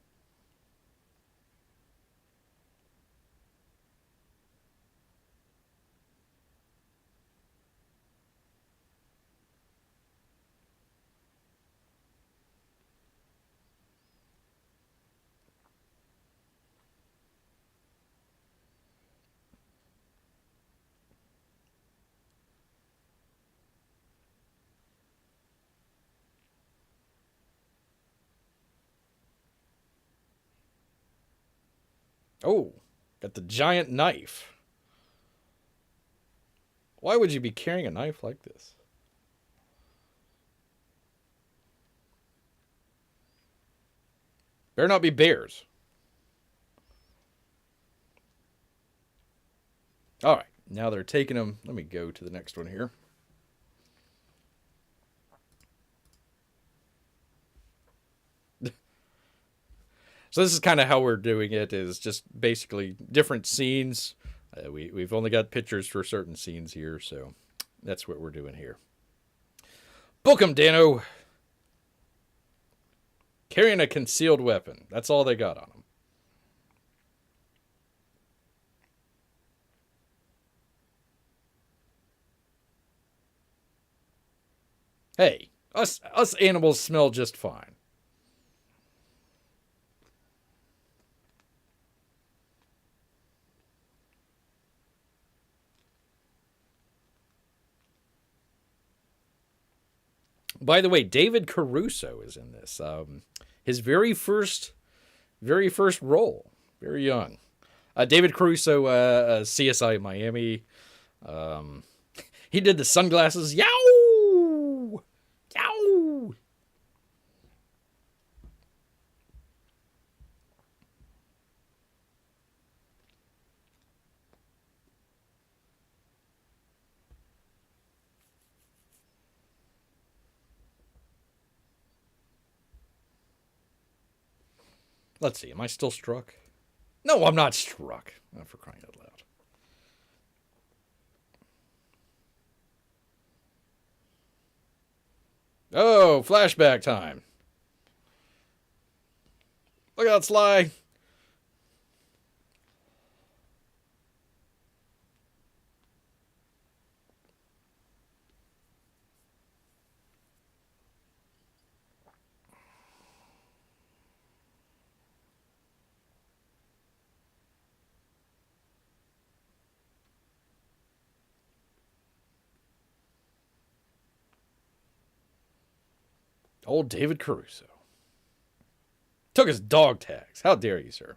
Oh, got the giant knife. Why would you be carrying a knife like this? Better not be bears. All right, now they're taking him. Let me go to the next one here. So this is kind of how we're doing it, is just basically different scenes. We've only got pictures for certain scenes here, so that's what we're doing here. Book 'em, Dano. Carrying a concealed weapon. That's all they got on them. Hey, us animals smell just fine. By the way, David Caruso is in this. His very first role, very young. David Caruso, CSI Miami. He did the sunglasses. Yow! Yow! Let's see. Am I still struck? No, I'm not struck. Oh, for crying out loud. Oh, flashback time. Look out, Sly. Old David Caruso. Took his dog tags. How dare you, sir?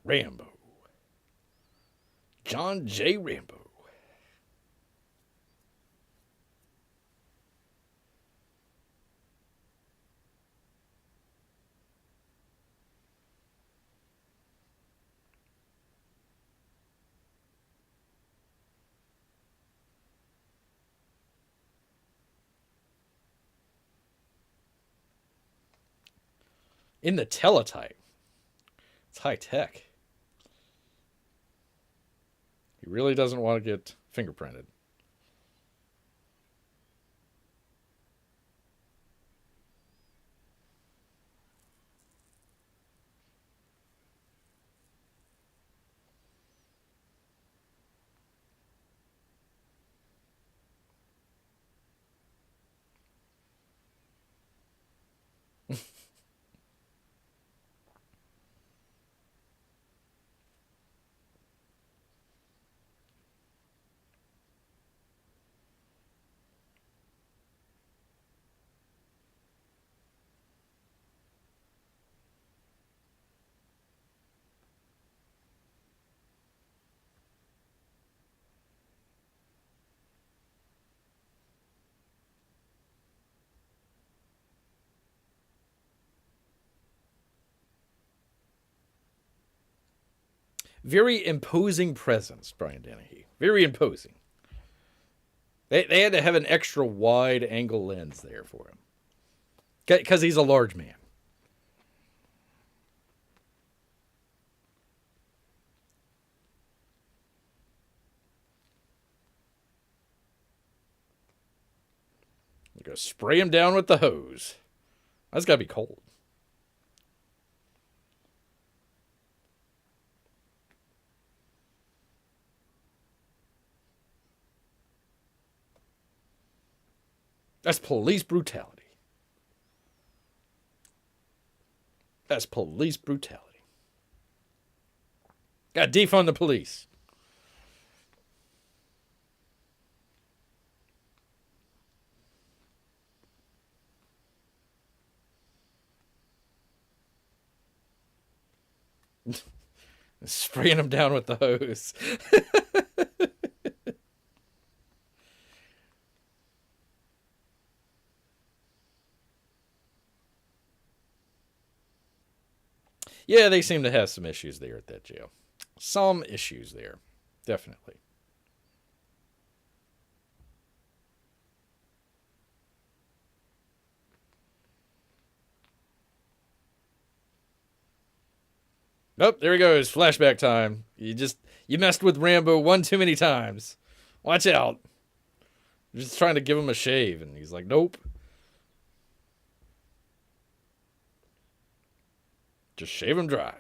Rambo. John J. Rambo. In the teletype. It's high tech. He really doesn't want to get fingerprinted. Very imposing presence, Brian Dennehy. Very imposing. They had to have an extra wide angle lens there for him. Because he's a large man. We're going to spray him down with the hose. That's got to be cold. That's police brutality. That's police brutality. Got to defund the police. Spraying them down with the hose. Yeah, they seem to have some issues there at that jail. some issues there. Definitely. Oh, there he goes. Flashback time. You messed with Rambo one too many times. Watch out. You're just trying to give him a shave, and he's like, nope. Just shave him dry.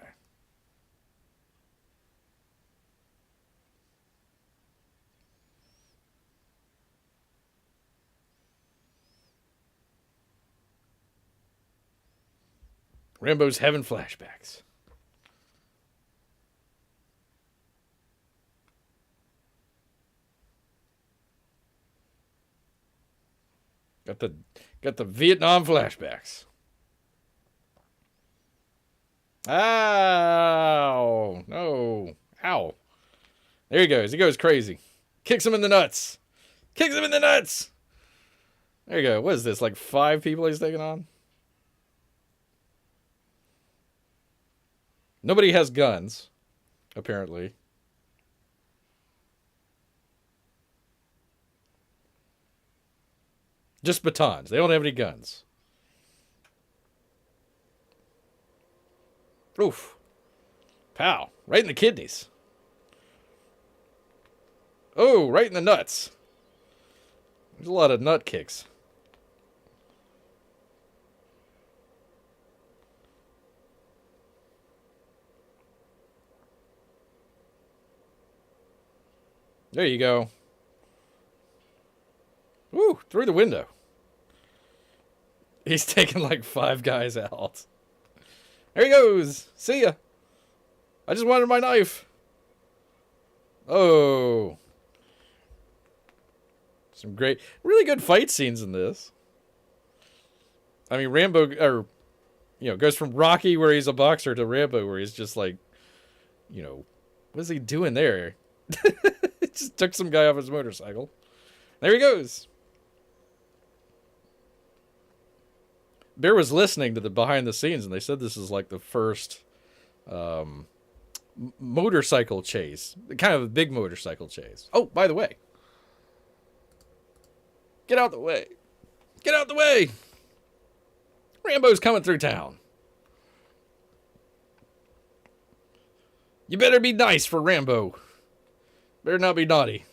Rambo's having flashbacks. Got the Vietnam flashbacks. Ow! No. Ow. There he goes. He goes crazy. Kicks him in the nuts. Kicks him in the nuts! There you go. What is this? Like 5 people he's taking on? Nobody has guns, apparently. Just batons. They don't have any guns. Oof. Pow. Right in the kidneys. Oh, right in the nuts. There's a lot of nut kicks. There you go. Woo, through the window. He's taking like 5 guys out. There he goes. See ya. I just wanted my knife. Oh. Some great, really good fight scenes in this. I mean, Rambo, goes from Rocky, where he's a boxer, to Rambo, where he's just like, what's he doing there? He just took some guy off his motorcycle. There he goes. Bear was listening to the behind the scenes, and they said this is like the first motorcycle chase. Kind of a big motorcycle chase. Oh, by the way. Get out the way. Get out the way. Rambo's coming through town. You better be nice for Rambo. Better not be naughty.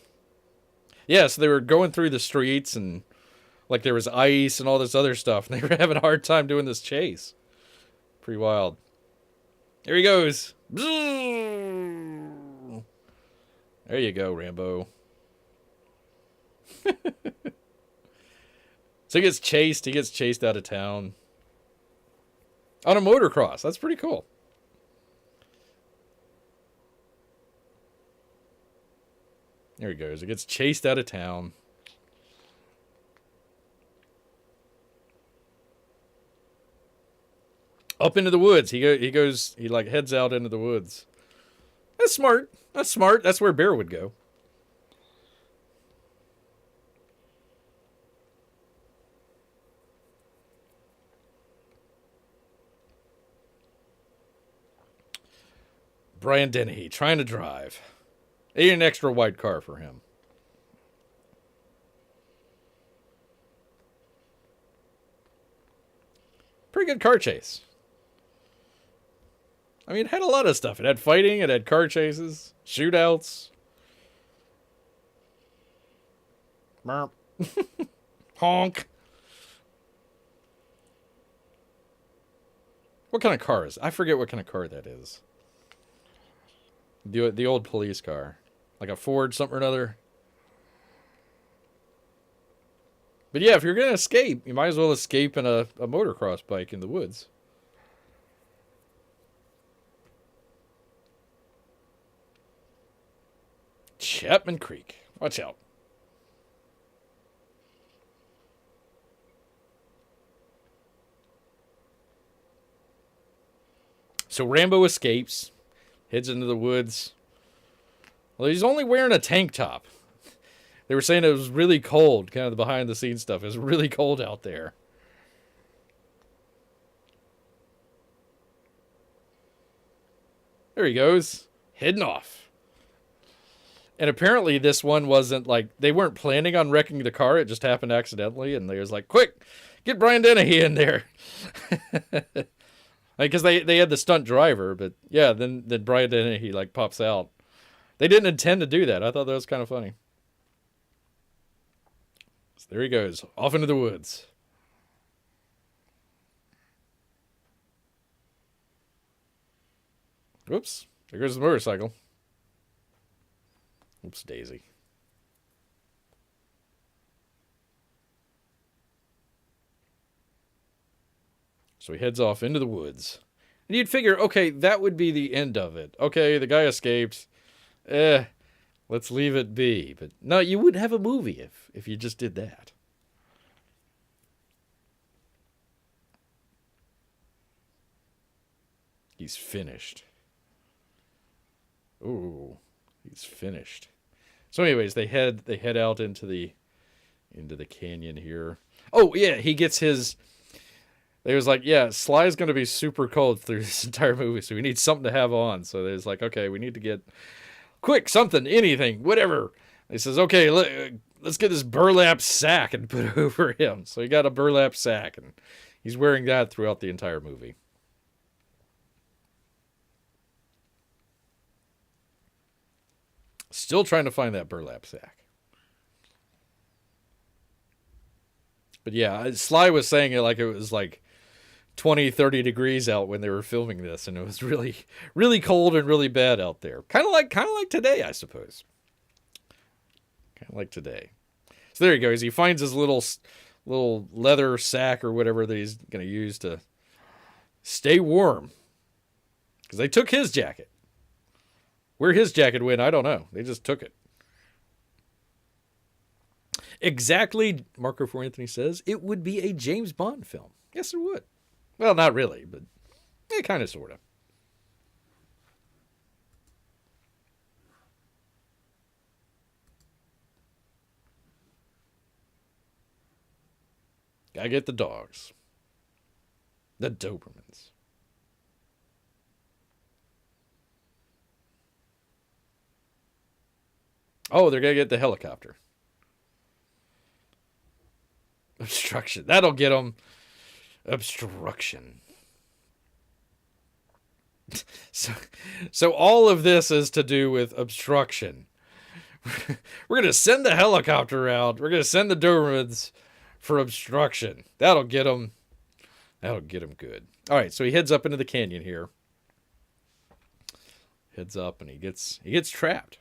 Yeah, so they were going through the streets, and like there was ice and all this other stuff, and they were having a hard time doing this chase. Pretty wild. There he goes. There you go, Rambo. So he gets chased. He gets chased out of town. On a motocross. That's pretty cool. There he goes. He gets chased out of town. Up into the woods. He like heads out into the woods. That's smart. That's smart. That's where Bear would go. Brian Dennehy trying to drive. They need an extra wide car for him. Pretty good car chase. I mean, it had a lot of stuff. It had fighting, it had car chases, shootouts. Honk. What kind of car is it? I forget what kind of car that is. The old police car. Like a Ford something or another. But yeah, if you're going to escape, you might as well escape in a motocross bike in the woods. Chapman Creek. Watch out. So Rambo escapes. Heads into the woods. Well, he's only wearing a tank top. They were saying it was really cold, kind of the behind the scenes stuff. It was really cold out there. There he goes. heading off. And apparently this one wasn't like, they weren't planning on wrecking the car. It just happened accidentally. And they was like, quick, get Brian Dennehy in there. Because they had the stunt driver. But yeah, then Brian Dennehy like pops out. They didn't intend to do that. I thought that was kind of funny. So there he goes, off into the woods. Whoops, there goes the motorcycle. Oops, daisy. So he heads off into the woods. And you'd figure, okay, that would be the end of it. Okay, the guy escaped. Let's leave it be. But no, you would have a movie if you just did that. He's finished. Ooh, he's finished. So anyways, they head out into the canyon here. Oh yeah, he gets his. They was like, yeah, Sly's going to be super cold through this entire movie, so we need something to have on. So they was like, okay, we need to get quick something, anything, whatever. He says, okay, let's get this burlap sack and put it over him. So he got a burlap sack, and he's wearing that throughout the entire movie. Still trying to find that burlap sack. But yeah, Sly was saying it like it was like 20, 30 degrees out when they were filming this, and it was really, really cold and really bad out there. Kind of like today, I suppose. Kind of like today. So there he goes. He finds his little leather sack or whatever that he's going to use to stay warm. Because they took his jacket. Where his jacket went, I don't know. They just took it. Exactly, Marco for Anthony says, it would be a James Bond film. Yes, it would. Well, not really, but kind of, sort of. Gotta get the dogs. The Dobermans. Oh, they're gonna get the helicopter. Obstruction. That'll get them. Obstruction. So all of this is to do with obstruction. We're going to send the helicopter out. We're going to send the Dobermans for obstruction. That'll get them. That'll get them good. All right, so he heads up into the canyon here. Heads up and he gets trapped.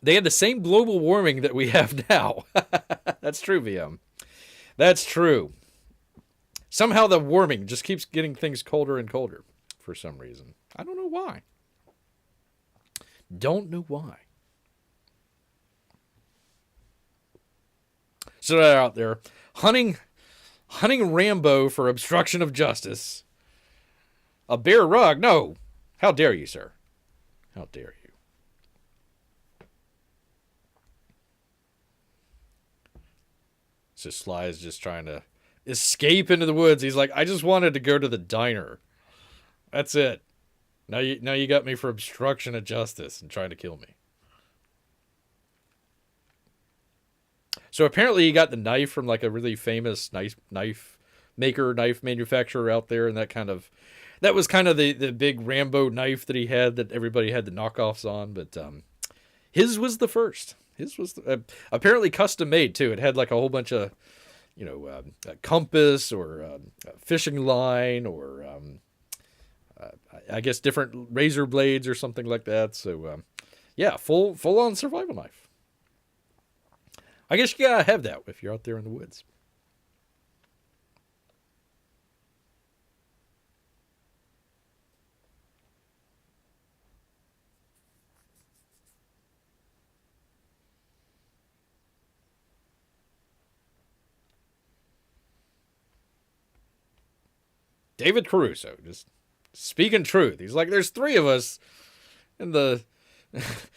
They had the same global warming that we have now. That's true, VM. That's true. Somehow the warming just keeps getting things colder and colder for some reason. I don't know why. Don't know why. So they're out there hunting Rambo for obstruction of justice. A bear rug? No. How dare you, sir? How dare you? So Sly is just trying to escape into the woods. He's like, I just wanted to go to the diner. That's it. Now you got me for obstruction of justice and trying to kill me. So apparently he got the knife from like a really famous knife manufacturer out there, and that was kind of the big Rambo knife that he had that everybody had the knockoffs on, but his was the first. His was apparently custom made too. It had like a whole bunch of, a compass or a fishing line or I guess different razor blades or something like that. So yeah, full on survival knife. I guess you gotta have that if you're out there in the woods. David Caruso, just speaking truth. He's like, there's three of us in the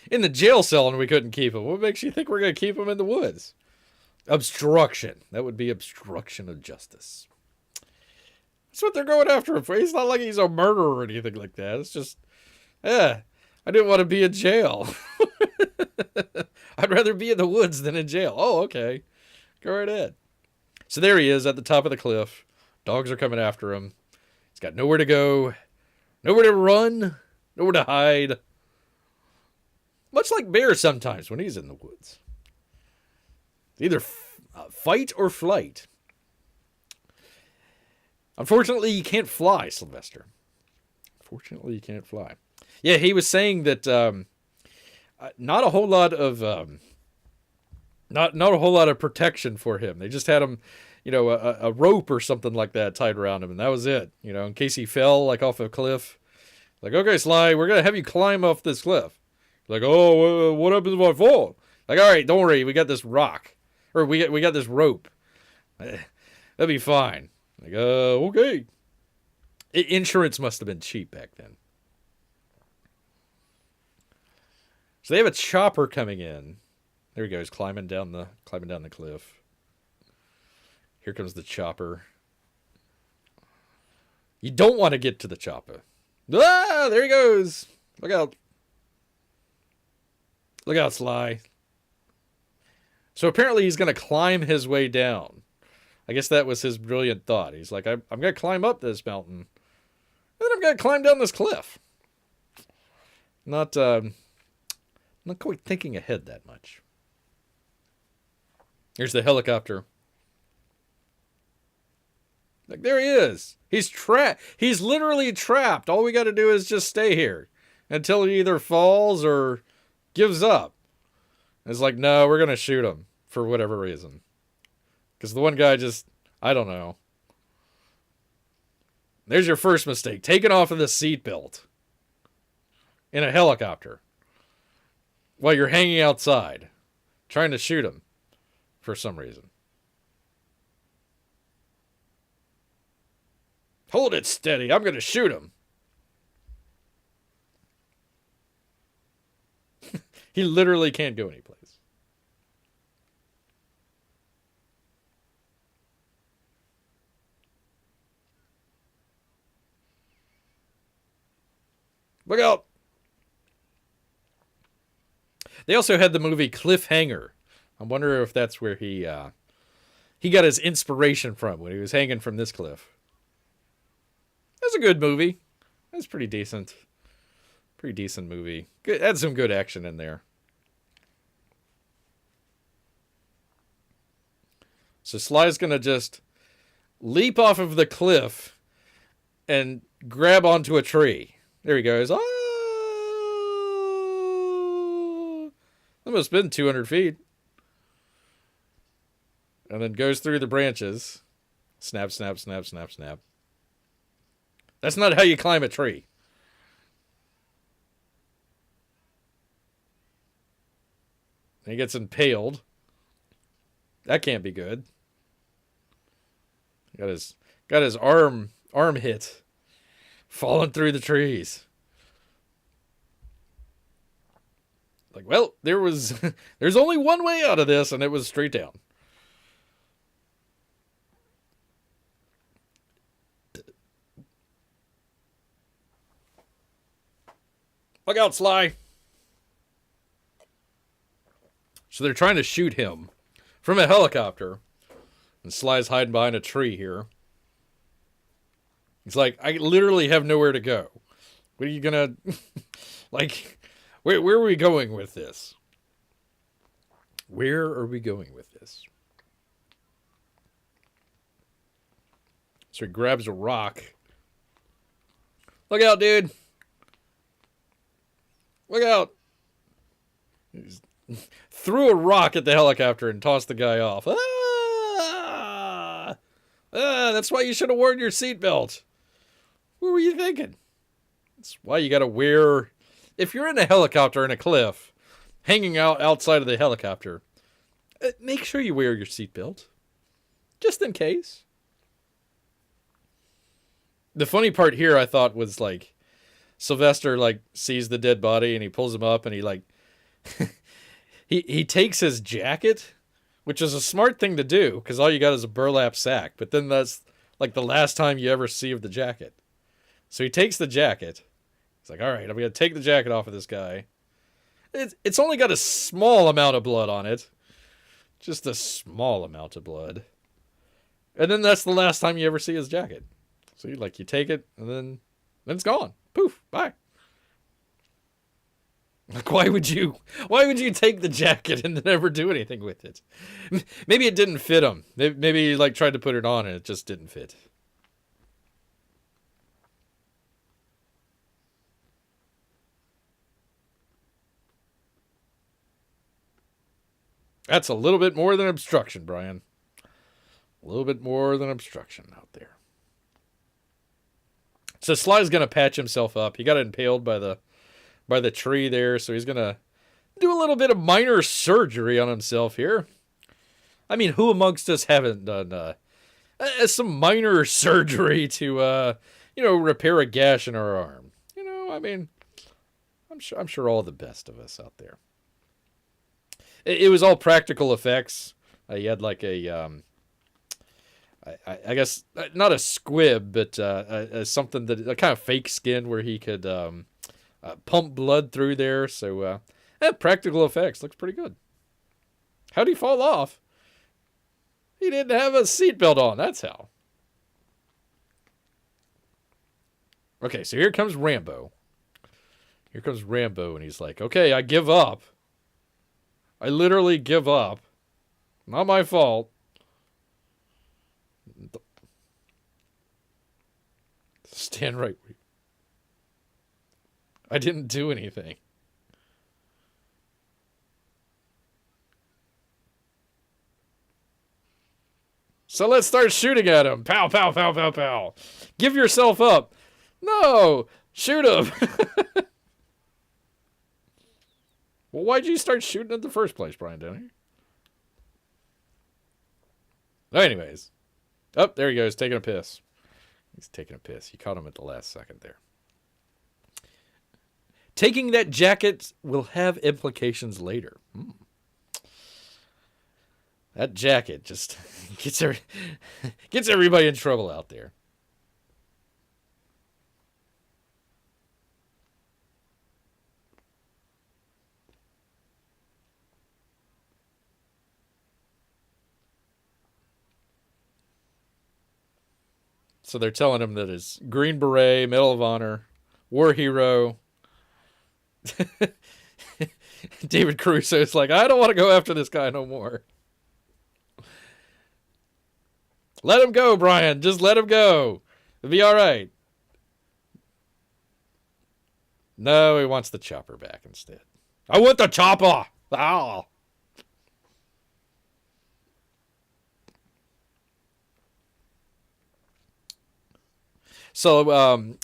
jail cell and we couldn't keep him. What makes you think we're going to keep him in the woods? Obstruction. That would be obstruction of justice. That's what they're going after him for. It's not like he's a murderer or anything like that. It's just, I didn't want to be in jail. I'd rather be in the woods than in jail. Oh, okay. Go right ahead. So there he is at the top of the cliff. Dogs are coming after him. He's got nowhere to go, nowhere to run, nowhere to hide. Much like bears sometimes when he's in the woods. Either fight or flight. Unfortunately, you can't fly, Sylvester. Unfortunately, you can't fly. Yeah, he was saying that not a whole lot of not a whole lot of protection for him. They just had him, a rope or something like that tied around him, and that was it. In case he fell like off a cliff. Like, okay, Sly, we're gonna have you climb off this cliff. Like, oh, what happens if I fall? Like, all right, don't worry, we got this rock, or we got this rope. That'll be fine. Like, okay. Insurance must have been cheap back then. So they have a chopper coming in. There he goes, climbing down the cliff. Here comes the chopper. You don't want to get to the chopper. Ah, there he goes. Look out. Look out, Sly. So apparently he's going to climb his way down. I guess that was his brilliant thought. He's like, I'm going to climb up this mountain. And then I'm going to climb down this cliff. Not quite thinking ahead that much. Here's the helicopter. Like, there he is. He's trapped. He's literally trapped. All we got to do is just stay here until he either falls or gives up. It's like, no, we're going to shoot him for whatever reason. Because the one guy just, I don't know. There's your first mistake. Taking off of the seatbelt in a helicopter while you're hanging outside trying to shoot him for some reason. Hold it steady. I'm going to shoot him. He literally can't go anyplace. Look out. They also had the movie Cliffhanger. I wonder if that's where he got his inspiration from when he was hanging from this cliff. That's a good movie. That's pretty decent. Pretty decent movie. Good, had some good action in there. So Sly's going to just leap off of the cliff and grab onto a tree. There he goes. Ah! That must have been 200 feet. And then goes through the branches. Snap, snap, snap, snap, snap. That's not how you climb a tree. And he gets impaled. That can't be good. Got his arm hit. Falling through the trees. Like, well, there's only one way out of this, and it was straight down. Look out, Sly. So they're trying to shoot him from a helicopter. And Sly's hiding behind a tree here. He's like, I literally have nowhere to go. What are you gonna... like, where are we going with this? Where are we going with this? So he grabs a rock. Look out, dude. Look out. He threw a rock at the helicopter and tossed the guy off. That's why you should have worn your seatbelt. What were you thinking? That's why you got to wear... If you're in a helicopter in a cliff, hanging out outside of the helicopter, make sure you wear your seatbelt. Just in case. The funny part here, I thought, was like, Sylvester, like, sees the dead body and he pulls him up and he, like, he takes his jacket, which is a smart thing to do because all you got is a burlap sack. But then that's like the last time you ever see of the jacket. So he takes the jacket. He's like, all right, I'm going to take the jacket off of this guy. It's only got a small amount of blood on it. Just a small amount of blood. And then that's the last time you ever see his jacket. So you take it, and then it's gone. Poof, bye. Like, why would you take the jacket and never do anything with it? Maybe it didn't fit him. Maybe he tried to put it on and it just didn't fit. That's a little bit more than obstruction, Brian. A little bit more than obstruction out there. So Sly's gonna patch himself up. He got impaled by the tree there, so he's gonna do a little bit of minor surgery on himself here. I mean, who amongst us haven't done some minor surgery to repair a gash in our arm? I mean, I'm sure all the best of us out there. It was all practical effects. He had I guess not a squib, but something a kind of fake skin where he could pump blood through there. So practical effects, looks pretty good. How'd he fall off? He didn't have a seatbelt on. That's how. Okay, so here comes Rambo. Here comes Rambo, and he's like, "Okay, I give up. I literally give up. Not my fault." Stand right. I didn't do anything. So let's start shooting at him. Pow, pow, pow, pow, pow. Give yourself up. No, shoot him. Well, why'd you start shooting in the first place, Brian Denny? Anyways. Oh, there he goes, taking a piss. He's taking a piss. You caught him at the last second there. Taking that jacket will have implications later. That jacket just gets everybody in trouble out there. So they're telling him that his Green Beret, Medal of Honor, war hero. David Caruso's like, I don't want to go after this guy no more. Let him go, Brian. Just let him go. It'll be all right. No, he wants the chopper back instead. I want the chopper. Ah. So,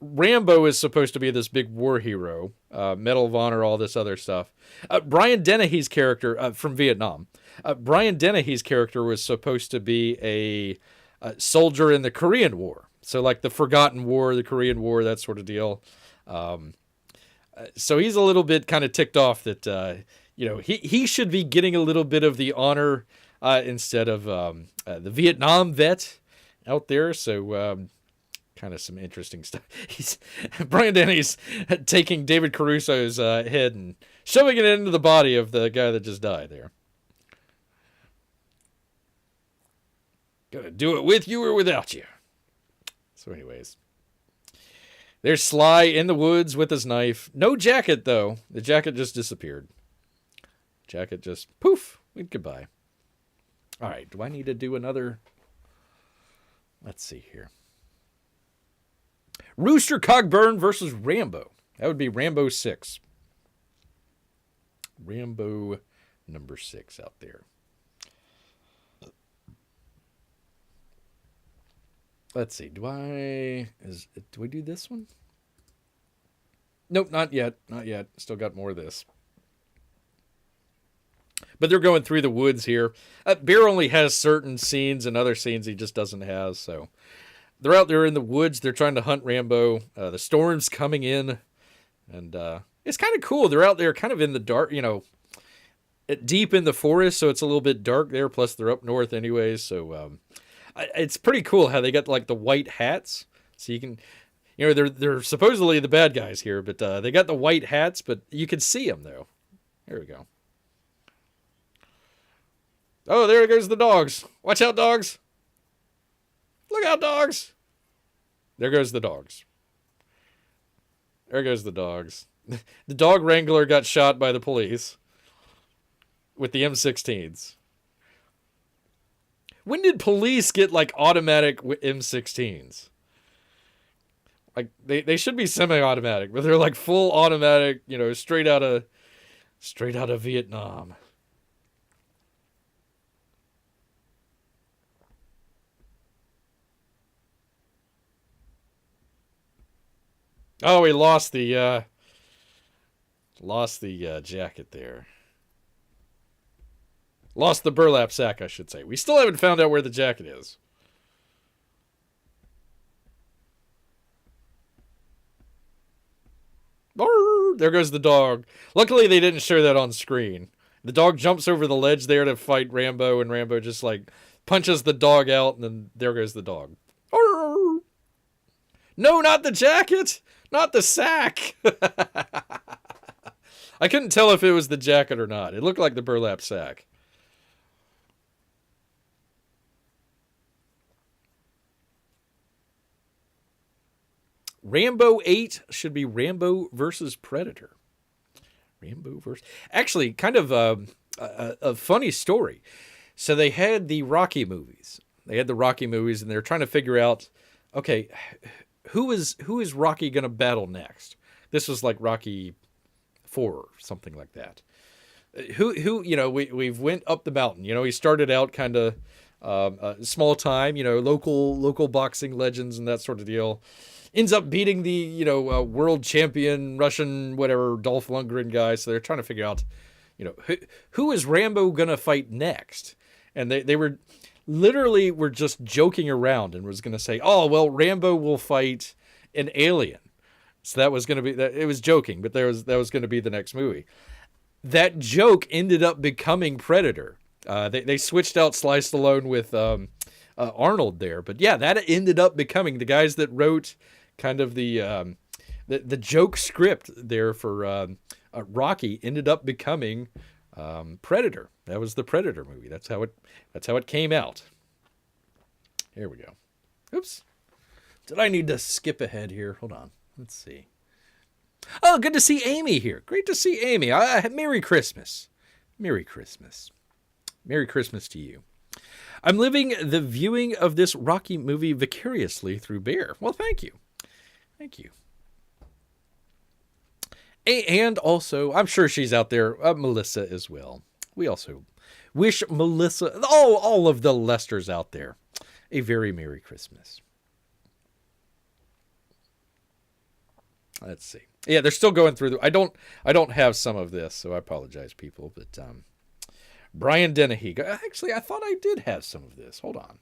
Rambo is supposed to be this big war hero, Medal of Honor, all this other stuff. Brian Dennehy's character from Vietnam. Brian Dennehy's character was supposed to be a soldier in the Korean War. So like the Forgotten War, the Korean War, that sort of deal. So he's a little bit kind of ticked off that, he should be getting a little bit of the honor instead of the Vietnam vet out there. So kind of some interesting stuff. Brian Dennehy's taking David Caruso's head and shoving it into the body of the guy that just died there. Gonna do it with you or without you. So anyways, there's Sly in the woods with his knife. No jacket though. The jacket just disappeared. Jacket just poof, went goodbye. All right, do I need to do another? Let's see here. Rooster Cogburn versus Rambo. That would be Rambo 6. Rambo number 6 out there. Let's see. Do we do this one? Nope, not yet. Not yet. Still got more of this. But they're going through the woods here. Bear only has certain scenes and other scenes he just doesn't have, so they're out there in the woods. They're trying to hunt Rambo. The storm's coming in, and it's kind of cool. They're out there kind of in the dark, deep in the forest, so it's a little bit dark there. Plus, they're up north anyways, so it's pretty cool how they got like the white hats, so you can, they're supposedly the bad guys here, but they got the white hats, but you can see them though. Here we go. Oh, there goes the dogs. Watch out, dogs. Look out, dogs. There goes the dogs. There goes the dogs. The dog wrangler got shot by the police with the M16s. When did police get like automatic M16s? Like they should be semi-automatic, but they're like full automatic, straight out of Vietnam. Oh, he lost the jacket there. Lost the burlap sack, I should say. We still haven't found out where the jacket is. There goes the dog. Luckily, they didn't show that on screen. The dog jumps over the ledge there to fight Rambo, and Rambo just like punches the dog out, and then there goes the dog. No, not the jacket! Not the sack! I couldn't tell if it was the jacket or not. It looked like the burlap sack. Rambo 8 should be Rambo versus Predator. Rambo versus... Actually, kind of a funny story. So they had the Rocky movies. And they're trying to figure out, okay, who is Rocky going to battle next? This was like Rocky 4 or something like that. We've went up the mountain. He started out kind of small time, local boxing legends and that sort of deal. Ends up beating the, world champion Russian, whatever, Dolph Lundgren guy. So they're trying to figure out, who is Rambo going to fight next? And they were just joking around and was going to say, oh, well, Rambo will fight an alien. So that was going to be, it was joking, but that was going to be the next movie. That joke ended up becoming Predator. They switched out Sly Stallone with Arnold there. But yeah, that ended up becoming the guys that wrote kind of the joke script there for Rocky ended up becoming Predator. That was the Predator movie. That's how it came out. Here we go. Oops. Did I need to skip ahead here? Hold on. Let's see. Oh, good to see Amy here. Great to see Amy. Merry Christmas. Merry Christmas. Merry Christmas to you. I'm living the viewing of this Rocky movie vicariously through Bear. Well, thank you. Thank you. And also, I'm sure she's out there, Melissa as well. We also wish Melissa, all of the Lesters out there, a very Merry Christmas. Let's see. Yeah, they're still going through. I don't have some of this, so I apologize, people. But Brian Dennehy. Actually, I thought I did have some of this. Hold on.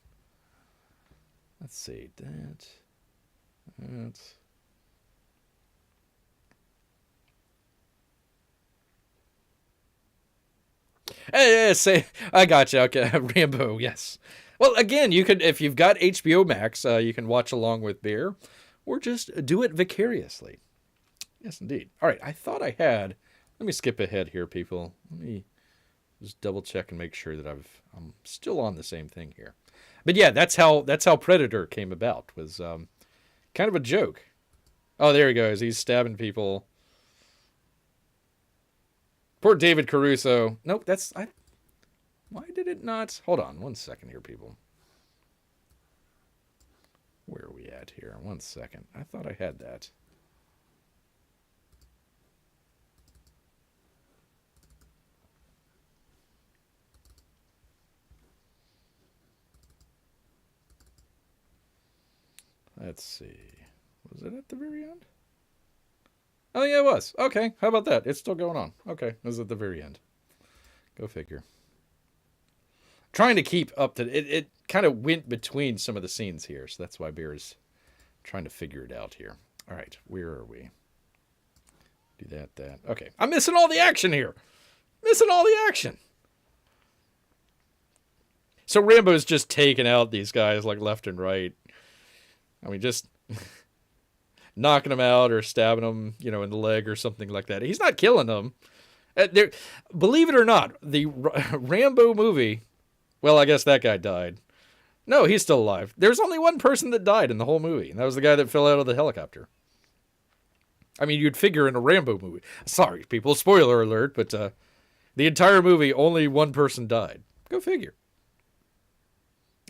Let's see. That's. Hey, say I got you. Okay, Rambo. Yes. Well, again, you could, if you've got HBO Max, you can watch along with Bear, or just do it vicariously. Yes, indeed. All right, I thought I had. Let me skip ahead here, people. Let me just double check and make sure that I'm still on the same thing here. But yeah, that's how Predator came about. Was kind of a joke. Oh, there he goes. He's stabbing people. Poor David Caruso. Nope, why did it not? Hold on 1 second here, people. Where are we at here? 1 second. I thought I had that. Let's see. Was it at the very end? Oh, yeah, it was. Okay, how about that? It's still going on. Okay, it was at the very end. Go figure. Trying to keep up to it. It kind of went between some of the scenes here, so that's why Bear's trying to figure it out here. All right, where are we? Do that. Okay, I'm missing all the action here. Missing all the action. So Rambo's just taking out these guys like left and right. I mean, just knocking them out or stabbing them, in the leg or something like that. He's not killing them. Believe it or not, the Rambo movie, well, I guess that guy died. No, he's still alive. There's only one person that died in the whole movie, and that was the guy that fell out of the helicopter. I mean, you'd figure in a Rambo movie. Sorry, people, spoiler alert, but the entire movie, only one person died. Go figure.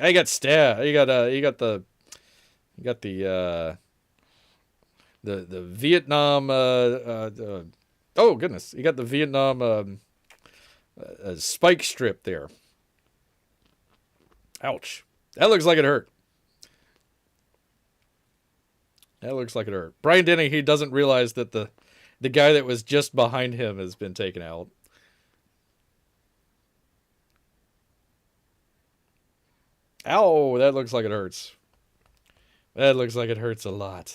He got stabbed. You got the Vietnam. Oh goodness, you got the Vietnam spike strip there. Ouch. That looks like it hurt. Brian Denny, he doesn't realize that the guy that was just behind him has been taken out. Ow, that looks like it hurts. That looks like it hurts a lot.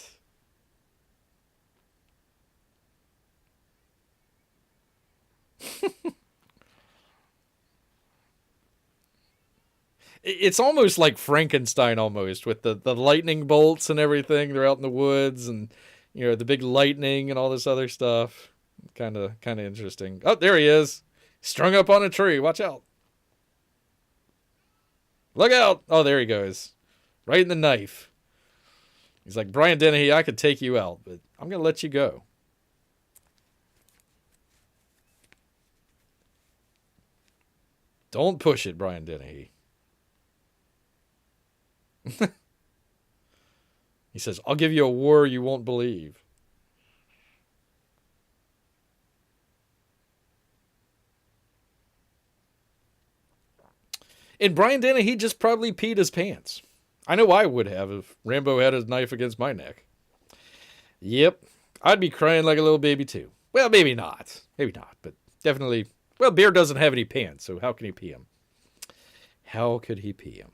It's almost like Frankenstein almost, with the lightning bolts and everything. They're out in the woods and, the big lightning and all this other stuff. Kind of interesting. Oh, there he is. Strung up on a tree. Watch out. Look out. Oh, there he goes. Right in the knife. He's like, Brian Dennehy, I could take you out, but I'm going to let you go. Don't push it, Brian Dennehy. He says, I'll give you a war you won't believe. And Brian Dennehy, he just probably peed his pants. I know I would have if Rambo had his knife against my neck. Yep, I'd be crying like a little baby too. Well, maybe not. But definitely. Well, Bear doesn't have any pants, so how can he pee him? How could he pee him?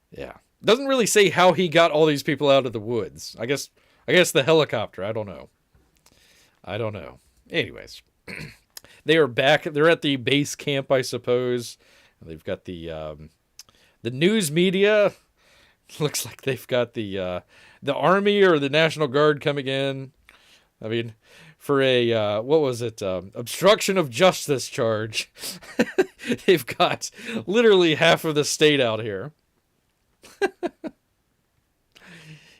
Yeah. Doesn't really say how he got all these people out of the woods. I guess the helicopter. I don't know. Anyways, they are back. They're at the base camp, I suppose. They've got the news media. Looks like they've got the army or the National Guard coming in. I mean, for a what was it? Obstruction of justice charge. They've got literally half of the state out here.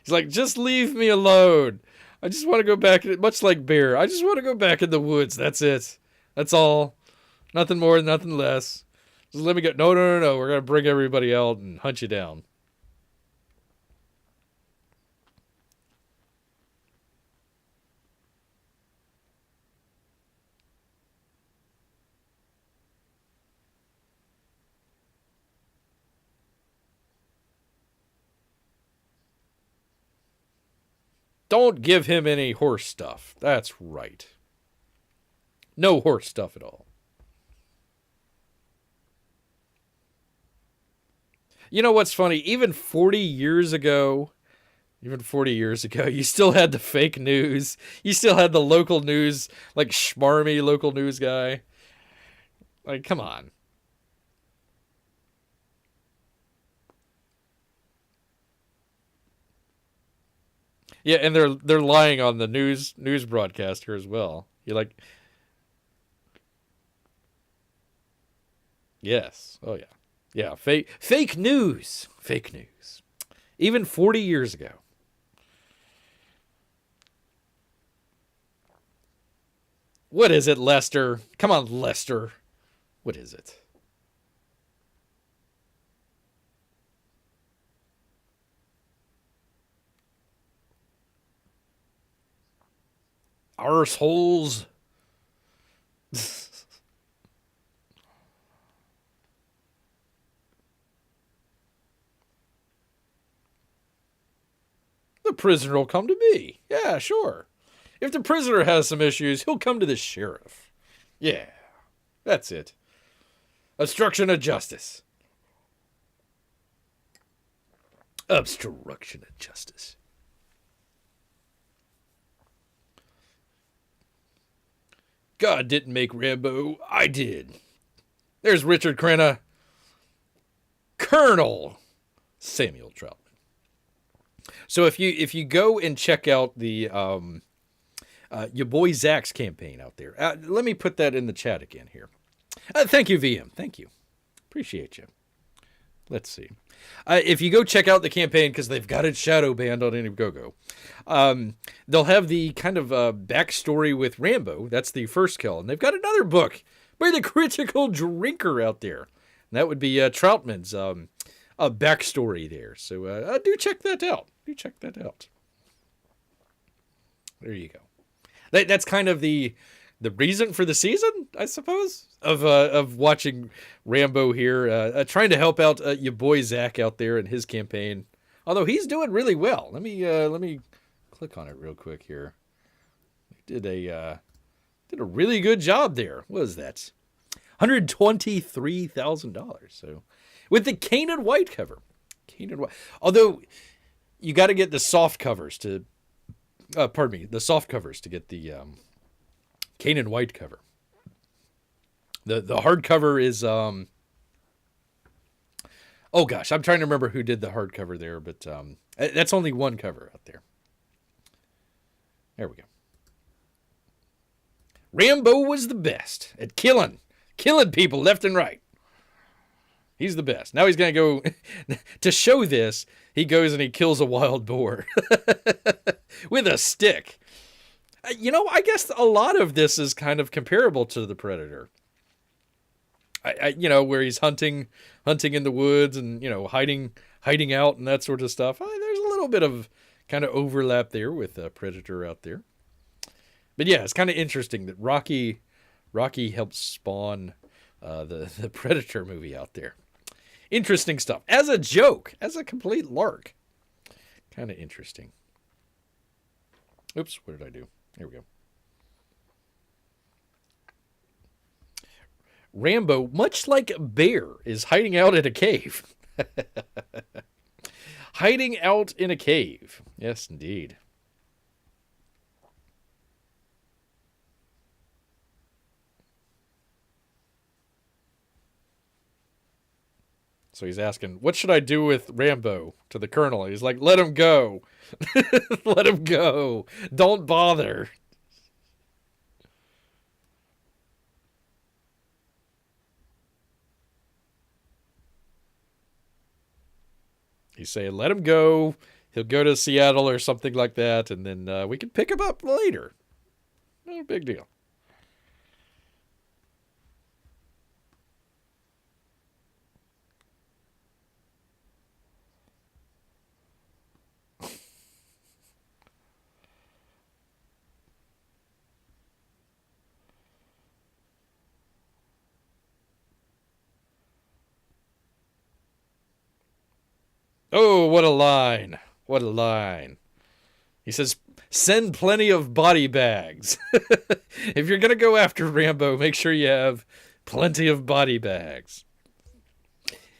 He's like, just leave me alone. I just want to go back, much like Bear. I just want to go back in the woods. That's it. That's all. Nothing more, nothing less. Just let me go. No. We're going to bring everybody out and hunt you down. Don't give him any horse stuff. That's right. No horse stuff at all. You know what's funny? Even 40 years ago, you still had the fake news. You still had the local news, like schmarmy local news guy. Like, come on. Yeah, and they're lying on the news broadcaster as well. You're like, yes, oh yeah, fake news, even 40 years ago. What is it, Lester? Come on, Lester. What is it? Arseholes. The prisoner will come to me. Yeah, sure. If the prisoner has some issues, he'll come to the sheriff. Yeah, that's it. Obstruction of justice. Obstruction of justice. God didn't make Rambo. I did. There's Richard Crenna. Colonel Samuel Troutman. So if you go and check out the your boy Zach's campaign out there, let me put that in the chat again here. Thank you, VM. Thank you. Appreciate you. Let's see. If you go check out the campaign, because they've got it shadow banned on Indiegogo, they'll have the kind of backstory with Rambo. That's the first kill. And they've got another book by the critical drinker out there. And that would be Troutman's backstory there. So do check that out. Do check that out. There you go. That's kind of the reason for the season, I suppose, of watching Rambo here, trying to help out your boy Zach out there in his campaign. Although he's doing really well. Let me click on it real quick here. He did a really good job there. What is that? $123,000. So with the Kane and White cover, although you got to get the soft covers to. The soft covers to get the Kane and White cover. The hardcover is oh gosh, I'm trying to remember who did the hardcover there, but that's only one cover out there. There we go. Rambo was the best at killing people left and right. He's the best. Now he's going to go to show this. He goes and he kills a wild boar with a stick. I guess a lot of this is kind of comparable to the Predator. Where he's hunting in the woods and, hiding out and that sort of stuff. There's a little bit of kind of overlap there with Predator out there. But yeah, it's kind of interesting that Rocky helped spawn the Predator movie out there. Interesting stuff. As a joke, as a complete lark. Kind of interesting. Oops, what did I do? There we go. Rambo, much like Bear, is hiding out in a cave. Hiding out in a cave. Yes, indeed. So he's asking, what should I do with Rambo to the Colonel? He's like, let him go. Let him go. Don't bother. He's saying, let him go. He'll go to Seattle or something like that, and then we can pick him up later. No big deal. Oh, what a line. What a line. He says, send plenty of body bags. If you're going to go after Rambo, make sure you have plenty of body bags.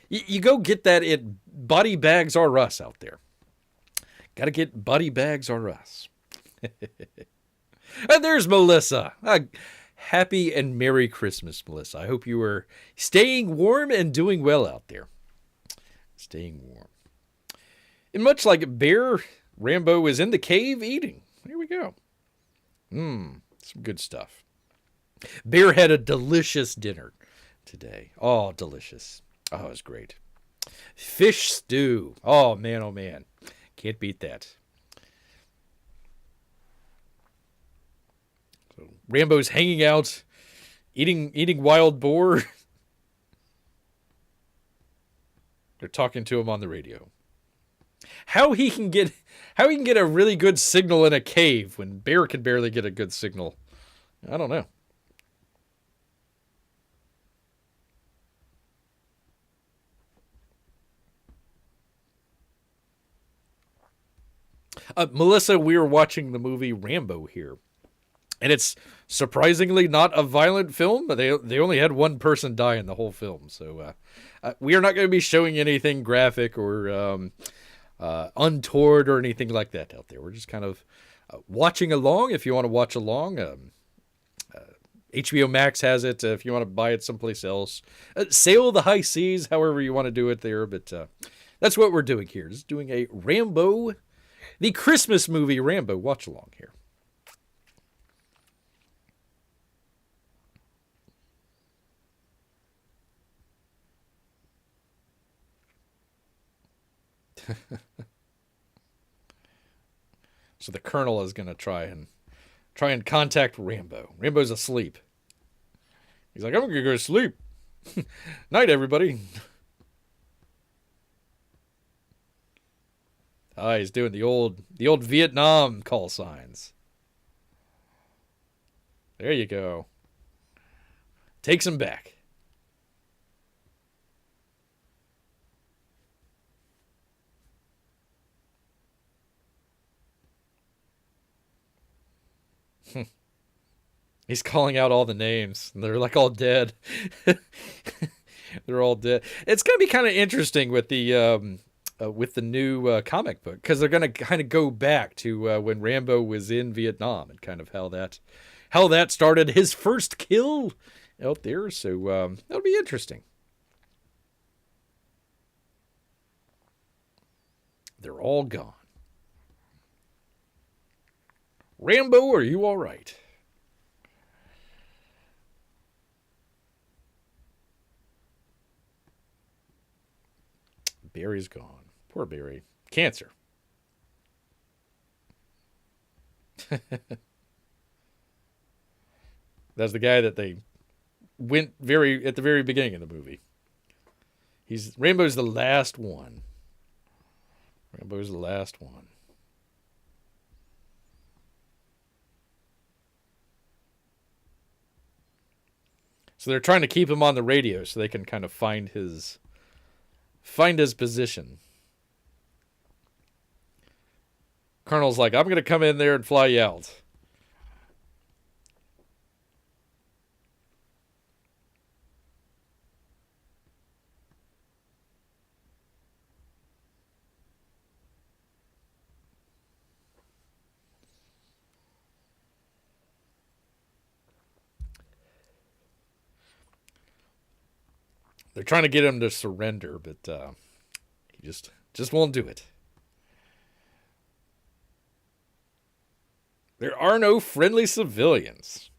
You go get that at Body Bags R Us out there. Got to get Body Bags R Us. And there's Melissa. Happy and Merry Christmas, Melissa. I hope you are staying warm and doing well out there. Staying warm. And much like Bear, Rambo is in the cave eating. Here we go. Some good stuff. Bear had a delicious dinner today. Oh, delicious. Oh, it was great. Fish stew. Oh, man, oh, man. Can't beat that. So Rambo's hanging out, eating wild boar. They're talking to him on the radio. How he can get a really good signal in a cave when Bear can barely get a good signal, I don't know. Melissa, we were watching the movie Rambo here, and it's surprisingly not a violent film. But they only had one person die in the whole film, so we are not going to be showing anything graphic or untoward or anything like that out there. We're just kind of watching along. If you want to watch along, HBO Max has it if you want to buy it someplace else. Sail the high seas, however you want to do it there. But that's what we're doing here. Just doing a Rambo, the Christmas movie Rambo watch along here. So the Colonel is going to try and contact Rambo. Rambo's asleep. He's like, I'm going to go to sleep. Night, everybody. He's doing the old Vietnam call signs. There you go. Takes him back. He's calling out all the names. And they're like all dead. They're all dead. It's going to be kind of interesting with the new comic book, because they're going to kind of go back to when Rambo was in Vietnam and kind of how that started his first kill out there. So that'll be interesting. They're all gone. Rambo, are you all right? Barry's gone. Poor Barry. Cancer. That's the guy that they went at the very beginning of the movie. Rambo's the last one. Rambo's the last one. So they're trying to keep him on the radio so they can kind of find his position. Colonel's like, I'm going to come in there and fly you out. They're trying to get him to surrender, but he just won't do it. There are no friendly civilians.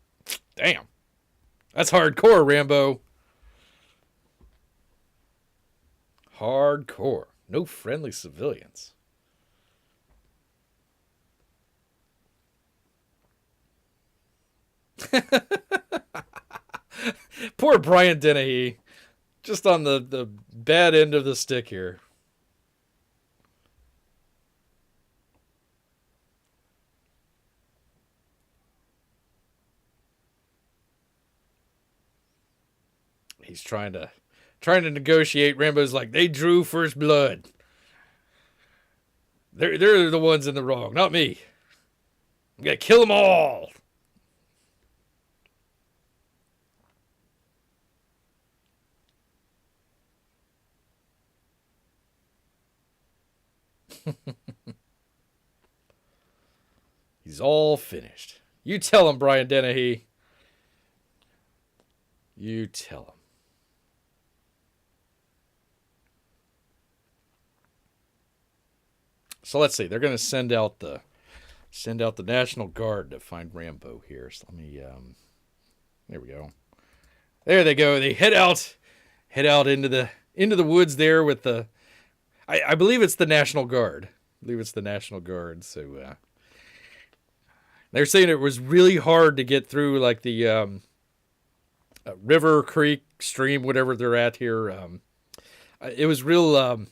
Damn. That's hardcore, Rambo. Hardcore. No friendly civilians. Poor Brian Dennehy. Just on the bad end of the stick here. He's trying to negotiate. Rambo's like, they drew first blood. They're the ones in the wrong, not me. I'm gonna kill them all. He's all finished. You tell him, Brian Dennehy. You tell him. So let's see. They're going to send out the National Guard to find Rambo here. So let me there we go. There they go. They head out into the woods there with the I believe it's the National Guard. I believe it's the National Guard. So they're saying it was really hard to get through, like the river, creek, stream, whatever they're at here. It was real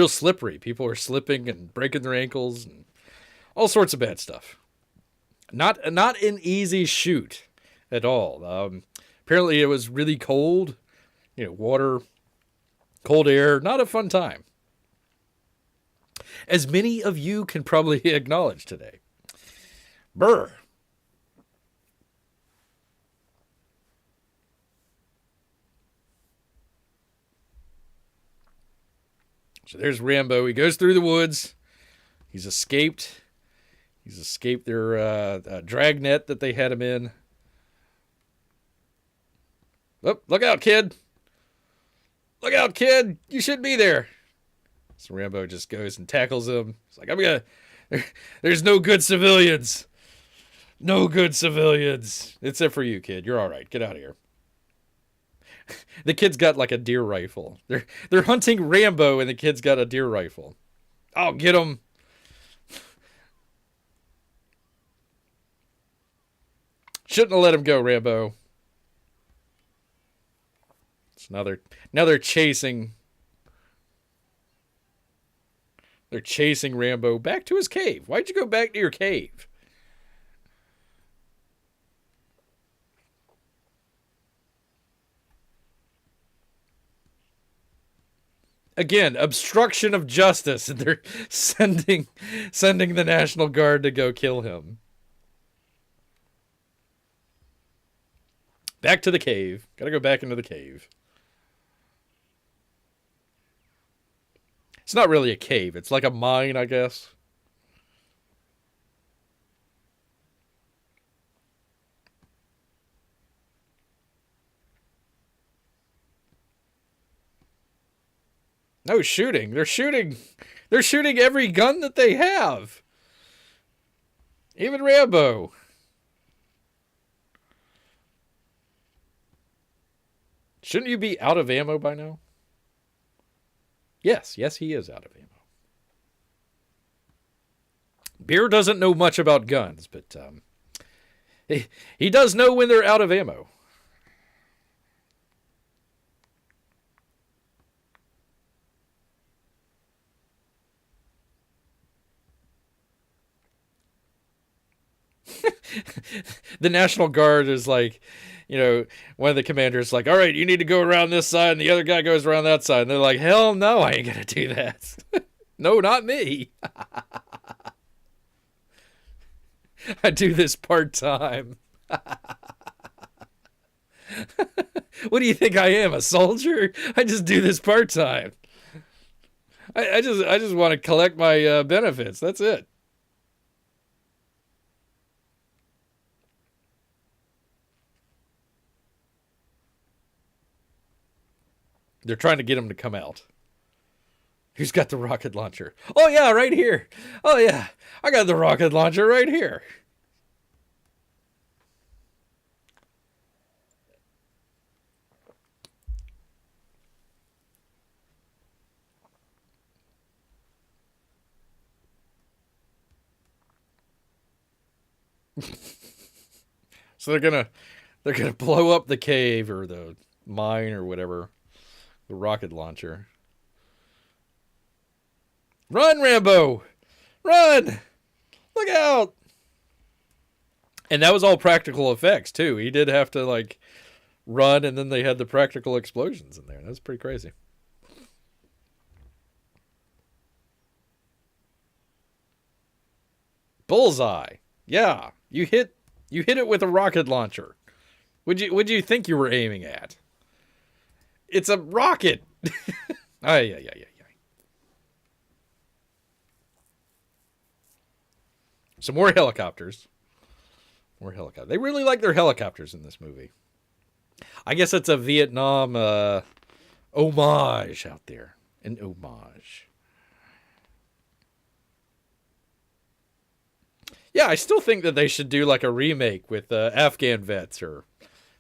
slippery. People were slipping and breaking their ankles and all sorts of bad stuff. Not an easy shoot at all. Apparently it was really cold. Water, cold air, not a fun time. As many of you can probably acknowledge today. Brr. So there's Rambo. He goes through the woods. He's escaped their dragnet that they had him in. Oh, look out, kid. Look out, kid. You should be there. So Rambo just goes and tackles him. He's like, there's no good civilians. No good civilians. Except for you, kid. You're all right. Get out of here. The kid's got like a deer rifle. They're hunting Rambo, and the kid's got a deer rifle. I'll get him. Shouldn't have let him go, Rambo. So now they're chasing. They're chasing Rambo back to his cave. Why'd you go back to your cave? Again, obstruction of justice, and they're sending the National Guard to go kill him. Back to the cave. Gotta go back into the cave. It's not really a cave. It's like a mine, I guess. No shooting. They're shooting every gun that they have. Even Rambo. Shouldn't you be out of ammo by now? Yes, he is out of ammo. Beer doesn't know much about guns, but he does know when they're out of ammo. The National Guard is like, one of the commanders is like, all right, you need to go around this side, and the other guy goes around that side. And they're like, hell no, I ain't going to do that. No, not me. I do this part-time. What do you think I am, a soldier? I just do this part-time. I just want to collect my benefits. That's it. They're trying to get him to come out. Who's got the rocket launcher? Oh, yeah, right here. Oh, yeah, I got the rocket launcher right here. So they're gonna blow up the cave or the mine or whatever. The rocket launcher. Run, Rambo! Run! Look out! And that was all practical effects, too. He did have to, run, and then they had the practical explosions in there. That was pretty crazy. Bullseye. Yeah, you hit it with a rocket launcher. Would you think you were aiming at? It's a rocket. Yeah. Some more helicopters. They really like their helicopters in this movie. I guess it's a Vietnam homage out there. An homage. Yeah, I still think that they should do like a remake with Afghan vets or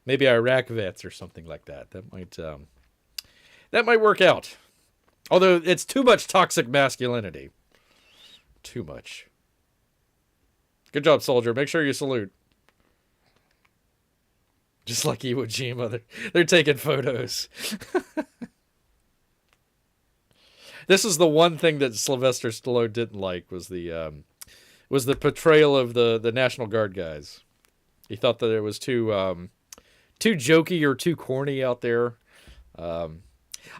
maybe Iraq vets or something like that. That might work out. Although it's too much toxic masculinity. Too much. Good job, soldier. Make sure you salute. Just like Iwo Jima, they're taking photos. This is the one thing that Sylvester Stallone didn't like was the portrayal of the National Guard guys. He thought that it was too jokey or too corny out there.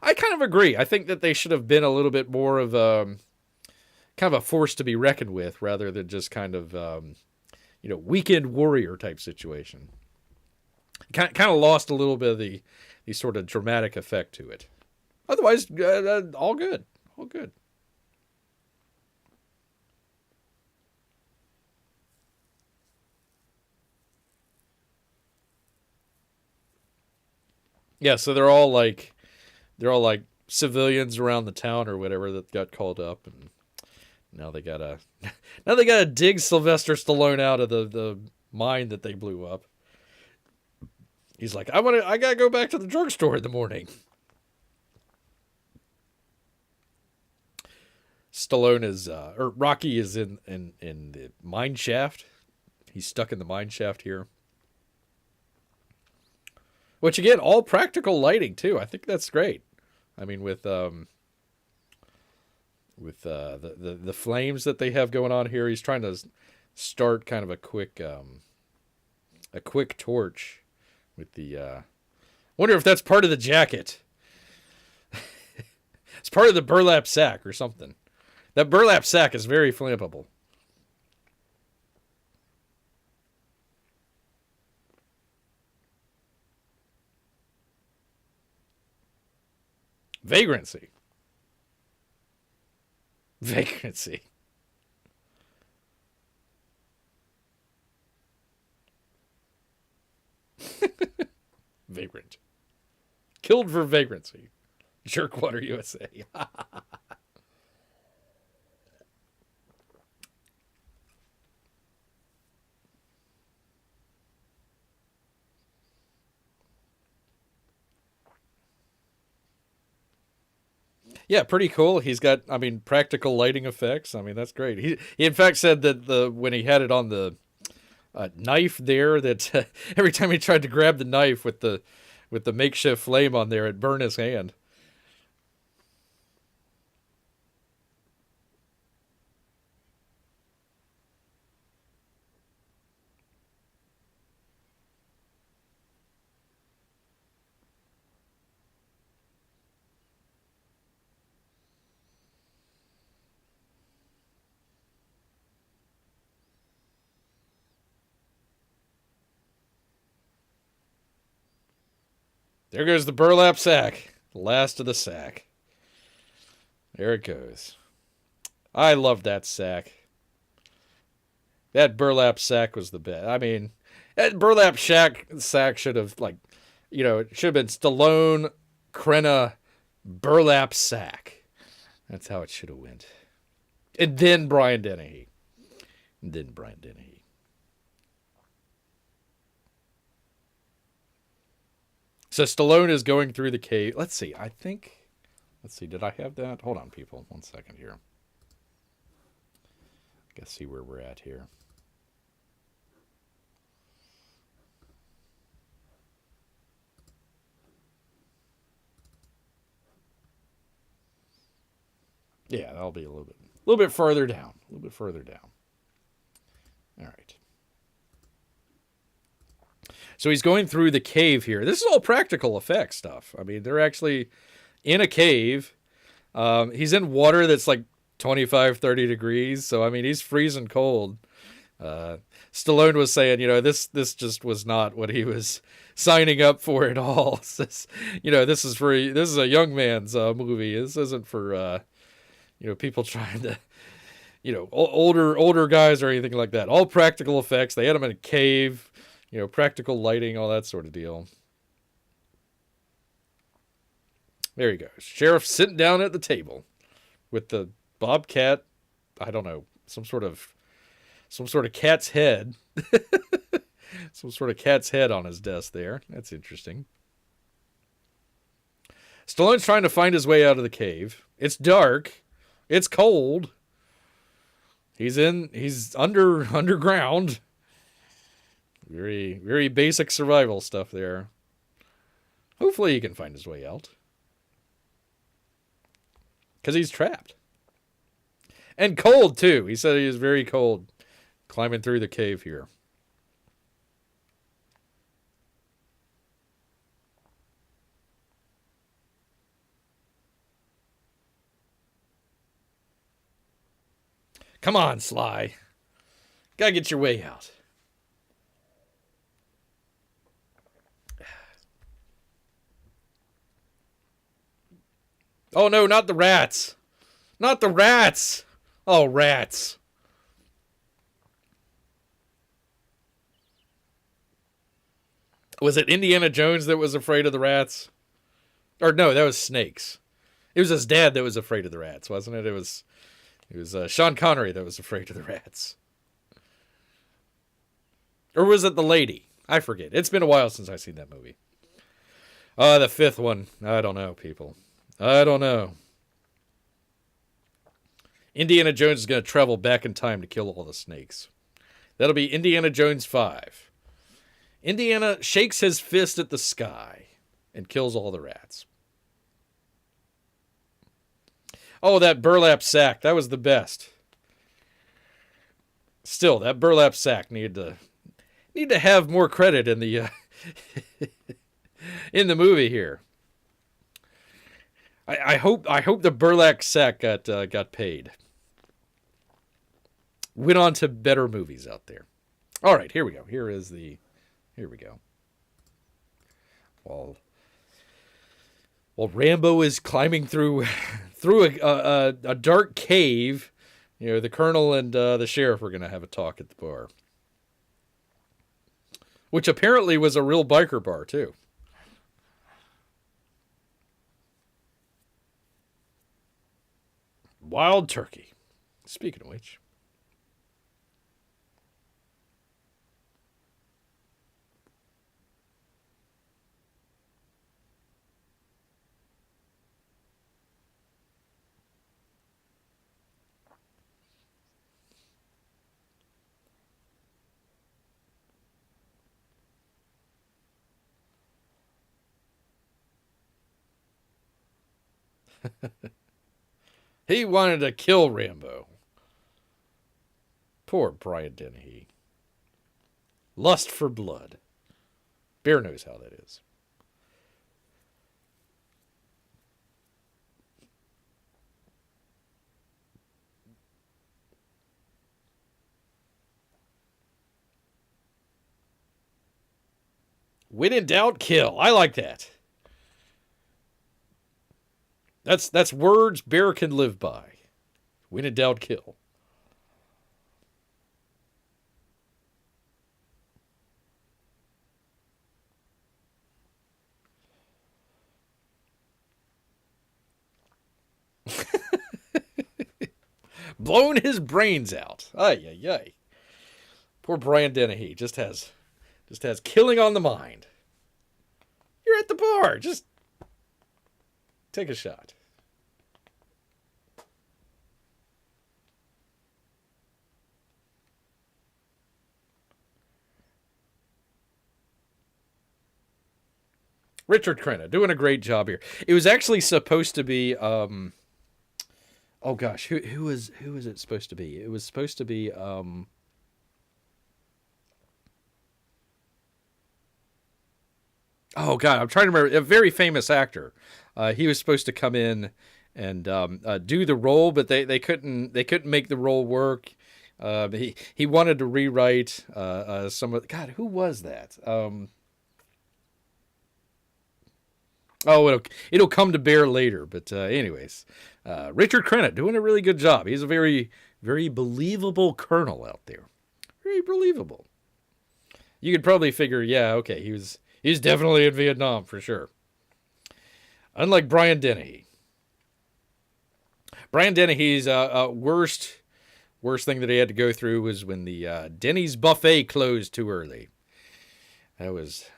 I kind of agree. I think that they should have been a little bit more of kind of a force to be reckoned with rather than just kind of weekend warrior type situation. Kind of lost a little bit of the sort of dramatic effect to it. Otherwise, all good. All good. Yeah, so they're all like civilians around the town or whatever that got called up, and now they gotta dig Sylvester Stallone out of the mine that they blew up. He's like, I gotta go back to the drugstore in the morning. Stallone is or Rocky is in the mine shaft. He's stuck in the mine shaft here. Which again, all practical lighting too. I think that's great. I mean, with the flames that they have going on here, he's trying to start kind of a quick torch with the. Wonder if that's part of the jacket. It's part of the burlap sack or something. That burlap sack is very flammable. Vagrancy. Vagrancy. Vagrant. Killed for vagrancy. Jerkwater USA. Yeah, pretty cool. He's got, I mean, practical lighting effects. I mean, that's great. He in fact said that when he had it on the knife there, that every time he tried to grab the knife with the makeshift flame on there, it burned his hand. There goes the burlap sack. The last of the sack. There it goes. I love that sack. That burlap sack was the best. I mean, that burlap sack should have, like, it should have been Stallone, Krenna, burlap sack. That's how it should have went. And then Brian Dennehy. So Stallone is going through the cave. Let's see. Did I have that? Hold on, people. 1 second here. Let's see where we're at here. Yeah, that'll be a little bit further down. All right. So he's going through the cave here. This is all practical effects stuff. I mean, they're actually in a cave. He's in water that's like 25, 30 degrees. So, I mean, he's freezing cold. Stallone was saying, this just was not what he was signing up for at all. This is a young man's movie. This isn't for, people trying to, older guys or anything like that. All practical effects. They had him in a cave. Practical lighting, all that sort of deal. There he goes. Sheriff sitting down at the table with the bobcat, I don't know, some sort of cat's head. Some sort of cat's head on his desk there. That's interesting. Stallone's trying to find his way out of the cave. It's dark. It's cold. He's underground. Very, very basic survival stuff there. Hopefully he can find his way out. Because he's trapped. And cold, too. He said he was very cold climbing through the cave here. Come on, Sly. Gotta get your way out. Oh no, not the rats. Not the rats. Oh, rats. Was it Indiana Jones that was afraid of the rats? Or no, that was snakes. It was his dad that was afraid of the rats, wasn't it? It was Sean Connery that was afraid of the rats. Or was it the lady? I forget. It's been a while since I've seen that movie. The fifth one. I don't know, people. I don't know. Indiana Jones is going to travel back in time to kill all the snakes. That'll be Indiana Jones 5. Indiana shakes his fist at the sky and kills all the rats. Oh, that burlap sack. That was the best. Still, that burlap sack need to have more credit in the in the movie here. I hope the burlap sack got paid. Went on to better movies out there. All right, here we go. Here we go. While Rambo is climbing through a dark cave, the colonel and the sheriff are going to have a talk at the bar, which apparently was a real biker bar too. Wild turkey. Speaking of which. He wanted to kill Rambo. Poor Brian Dennehy. Lust for blood. Bear knows how that is. When in doubt, kill. I like that. That's words Bear can live by. When in doubt, kill. Blown his brains out. Ay, ay, ay. Poor Brian Dennehy just has killing on the mind. You're at the bar. Just take a shot. Richard Crenna doing a great job here. It was actually supposed to be oh gosh, who was it supposed to be? It was supposed to be oh god, I'm trying to remember. A very famous actor. He was supposed to come in and do the role, but they couldn't make the role work. He wanted to rewrite some of. God, who was that? It'll come to bear later. But anyways, Richard Crenna doing a really good job. He's a very, very believable colonel out there. Very believable. You could probably figure, yeah, okay, he's definitely in Vietnam for sure. Unlike Brian Dennehy. Brian Dennehy's worst thing that he had to go through was when the Denny's buffet closed too early. That was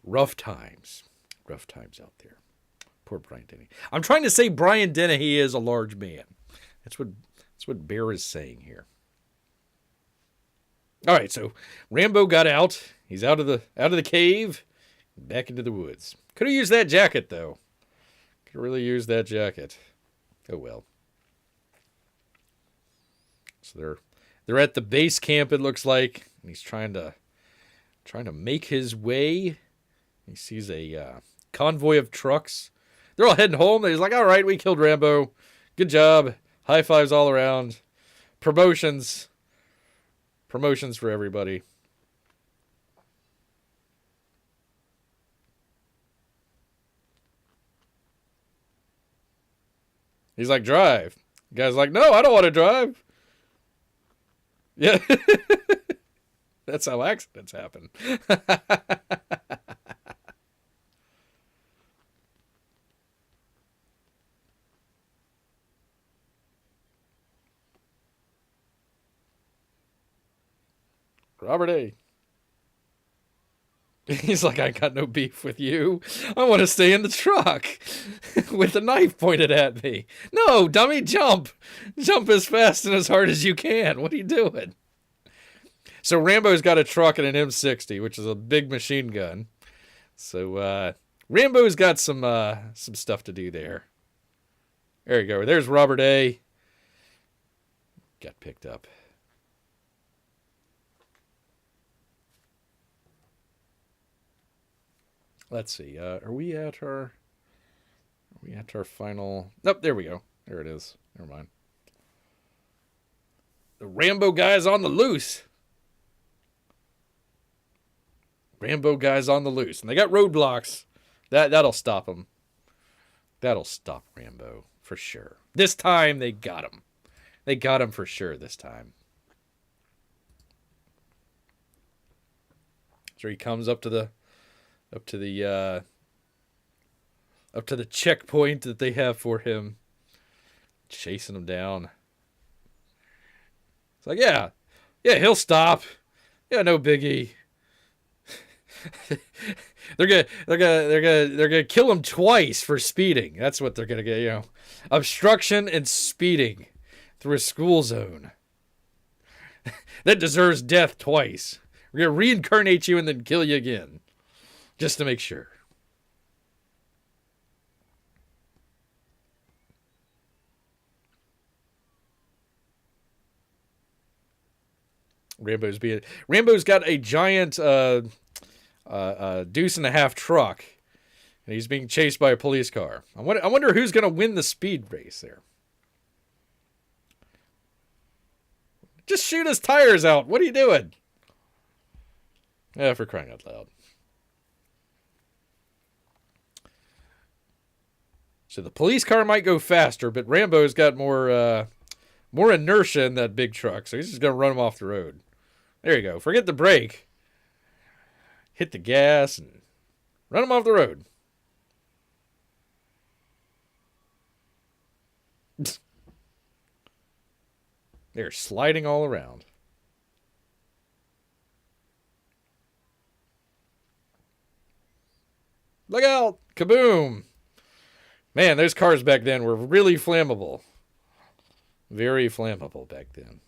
rough times. Rough times out there. Poor Brian Dennehy. I'm trying to say Brian Dennehy is a large man. That's what Bear is saying here. All right, so Rambo got out. He's out of the cave, back into the woods. Could have used that jacket though. Could have really used that jacket. Oh well. So they're at the base camp. It looks like, and he's trying to make his way. He sees a convoy of trucks. They're all heading home. He's like, all right, we killed Rambo. Good job. High fives all around. Promotions for everybody. He's like, drive. The guy's like, no, I don't want to drive. Yeah. That's how accidents happen. Robert A. He's like, I got no beef with you. I want to stay in the truck with the knife pointed at me. No, dummy, jump. Jump as fast and as hard as you can. What are you doing? So Rambo's got a truck and an M60, which is a big machine gun. So Rambo's got some stuff to do there. There you go. There's Robert A. Got picked up. Let's see. Are we at our final? Nope. There we go. There it is. Never mind. The Rambo guy's on the loose. Rambo guy's on the loose, and they got roadblocks. That'll stop him. That'll stop Rambo for sure. This time they got him. They got him for sure this time. So he comes up to the checkpoint that they have for him, chasing him down. It's like, yeah, he'll stop. Yeah, no biggie. They're gonna kill him twice for speeding. That's what they're gonna get. Obstruction and speeding through a school zone. That deserves death twice. We're gonna reincarnate you and then kill you again, just to make sure. Rambo's got a giant deuce and a half truck, and he's being chased by a police car. I wonder who's going to win the speed race there. Just shoot his tires out. What are you doing? Yeah, for crying out loud. So the police car might go faster, but Rambo's got more inertia in that big truck, so he's just going to run him off the road. There you go. Forget the brake. Hit the gas and run him off the road. They're sliding all around. Look out! Kaboom! Man, those cars back then were really flammable. Very flammable back then.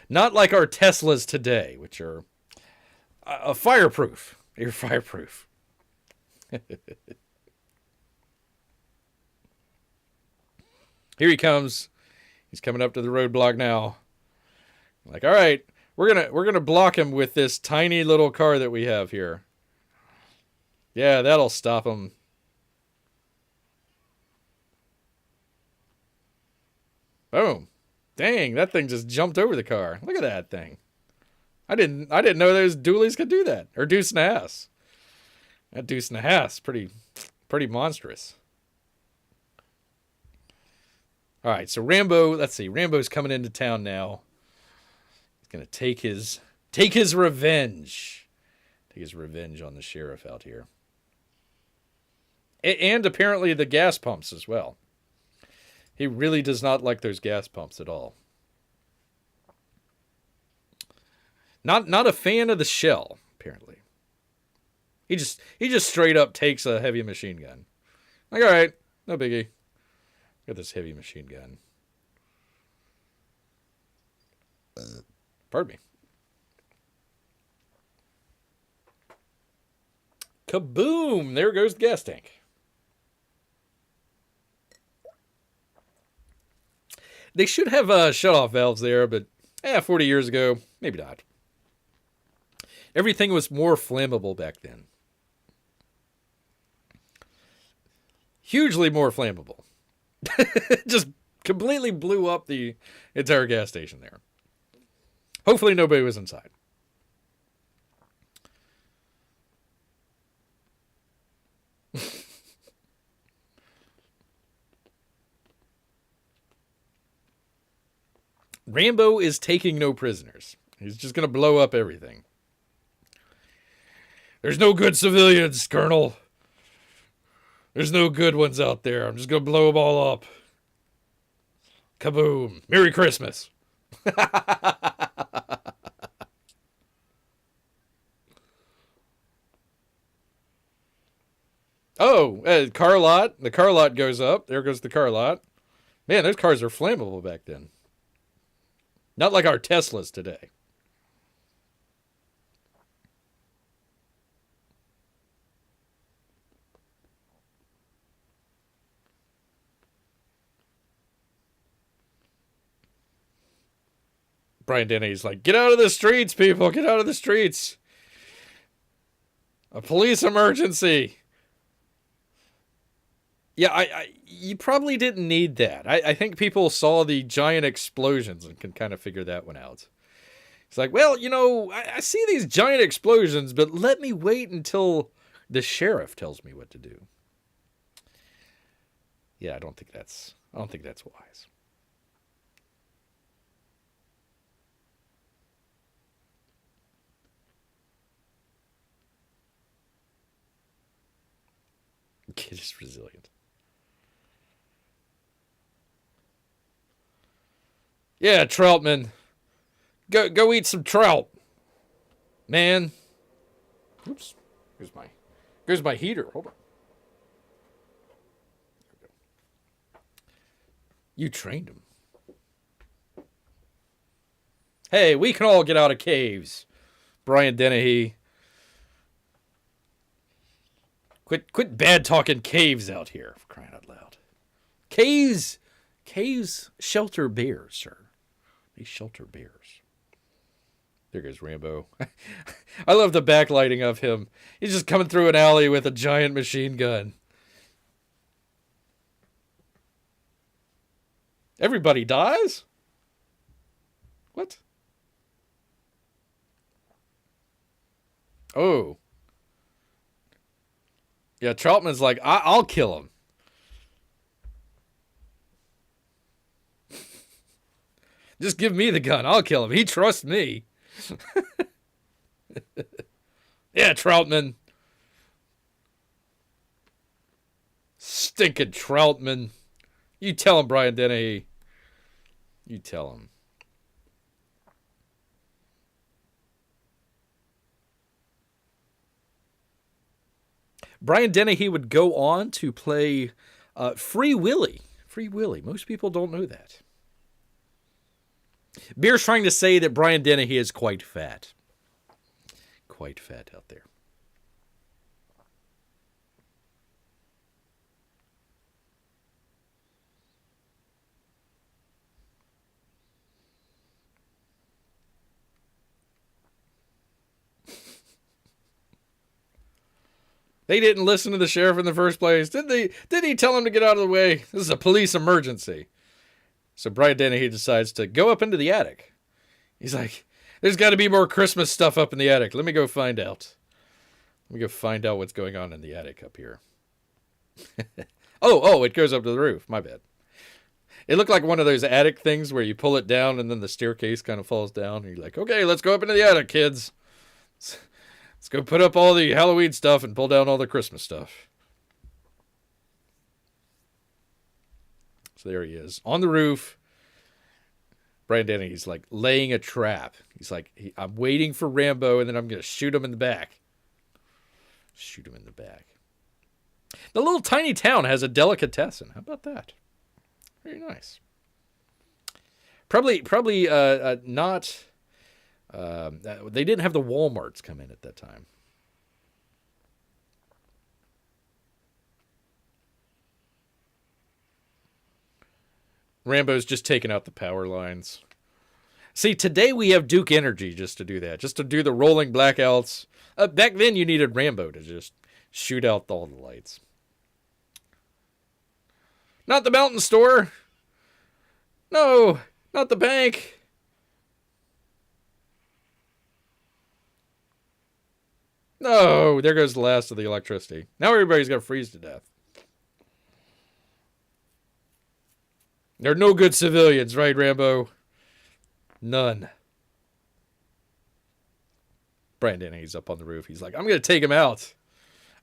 Not like our Teslas today, which are fireproof. You're fireproof. Here he comes. He's coming up to the roadblock now. Like, all right, we're gonna block him with this tiny little car that we have here. Yeah, that'll stop him. Boom. Dang, that thing just jumped over the car. Look at that thing. I didn't know those dualies could do that. Or deuce and a half. That deuce and a half, pretty monstrous. All right, so Rambo, let's see. Rambo's coming into town now. He's going to take his revenge. Take his revenge on the sheriff out here. And apparently the gas pumps as well. He really does not like those gas pumps at all. Not a fan of the shell, apparently. He just straight up takes a heavy machine gun. Like, all right, no biggie. Got this heavy machine gun. Pardon me. Kaboom! There goes the gas tank. They should have shut-off valves there, but 40 years ago, maybe not. Everything was more flammable back then. Hugely more flammable. Just completely blew up the entire gas station there. Hopefully nobody was inside. Rambo is taking no prisoners. He's just going to blow up everything. There's no good civilians, Colonel. There's no good ones out there. I'm just going to blow them all up. Kaboom. Merry Christmas. Oh, car lot. The car lot goes up. There goes the car lot. Man, those cars are flammable back then. Not like our Teslas today. Brian Dennehy's like, get out of the streets, people. Get out of the streets. A police emergency. Yeah, you probably didn't need that. I think people saw the giant explosions and can kind of figure that one out. It's like, well, you know, I see these giant explosions, but let me wait until the sheriff tells me what to do. Yeah, I don't think that's wise. Kid is resilient. Yeah, Troutman. Go eat some trout. Man. Oops. Here's my heater. Hold on. You trained him. Hey, we can all get out of caves. Brian Dennehy. Quit bad talking caves out here, for crying out loud. Caves shelter bears, sir. They shelter bears. There goes Rambo. I love the backlighting of him. He's just coming through an alley with a giant machine gun. Everybody dies? What? Oh. Yeah, Troutman's like, I'll kill him. Just give me the gun. I'll kill him. He trusts me. Yeah, Troutman. Stinking Troutman. You tell him, Brian Dennehy. You tell him. Brian Dennehy would go on to play Free Willy. Free Willy. Most people don't know that. Beer's trying to say that Brian Dennehy is quite fat. Quite fat out there. They didn't listen to the sheriff in the first place. Did he tell him to get out of the way? This is a police emergency. So Brian Dennehy decides to go up into the attic. He's like, there's got to be more Christmas stuff up in the attic. Let me go find out. Let me go find out what's going on in the attic up here. Oh, it goes up to the roof. My bad. It looked like one of those attic things where you pull it down and then the staircase kind of falls down. And you're like, okay, let's go up into the attic, kids. Let's go put up all the Halloween stuff and pull down all the Christmas stuff. So there he is on the roof. Brian Dennehy's like laying a trap. He's like, I'm waiting for Rambo and then I'm going to shoot him in the back. Shoot him in the back. The little tiny town has a delicatessen. How about that? Very nice. Probably not... they didn't have the Walmarts come in at that time. Rambo's just taking out the power lines. See, today we have Duke Energy just to do that. Just to do the rolling blackouts. Back then you needed Rambo to just shoot out all the lights. Not the mountain store. No, not the bank. No, there goes the last of the electricity. Now everybody's going to freeze to death. There are no good civilians, right, Rambo? None. Brian Dennehy's up on the roof. He's like, I'm going to take him out.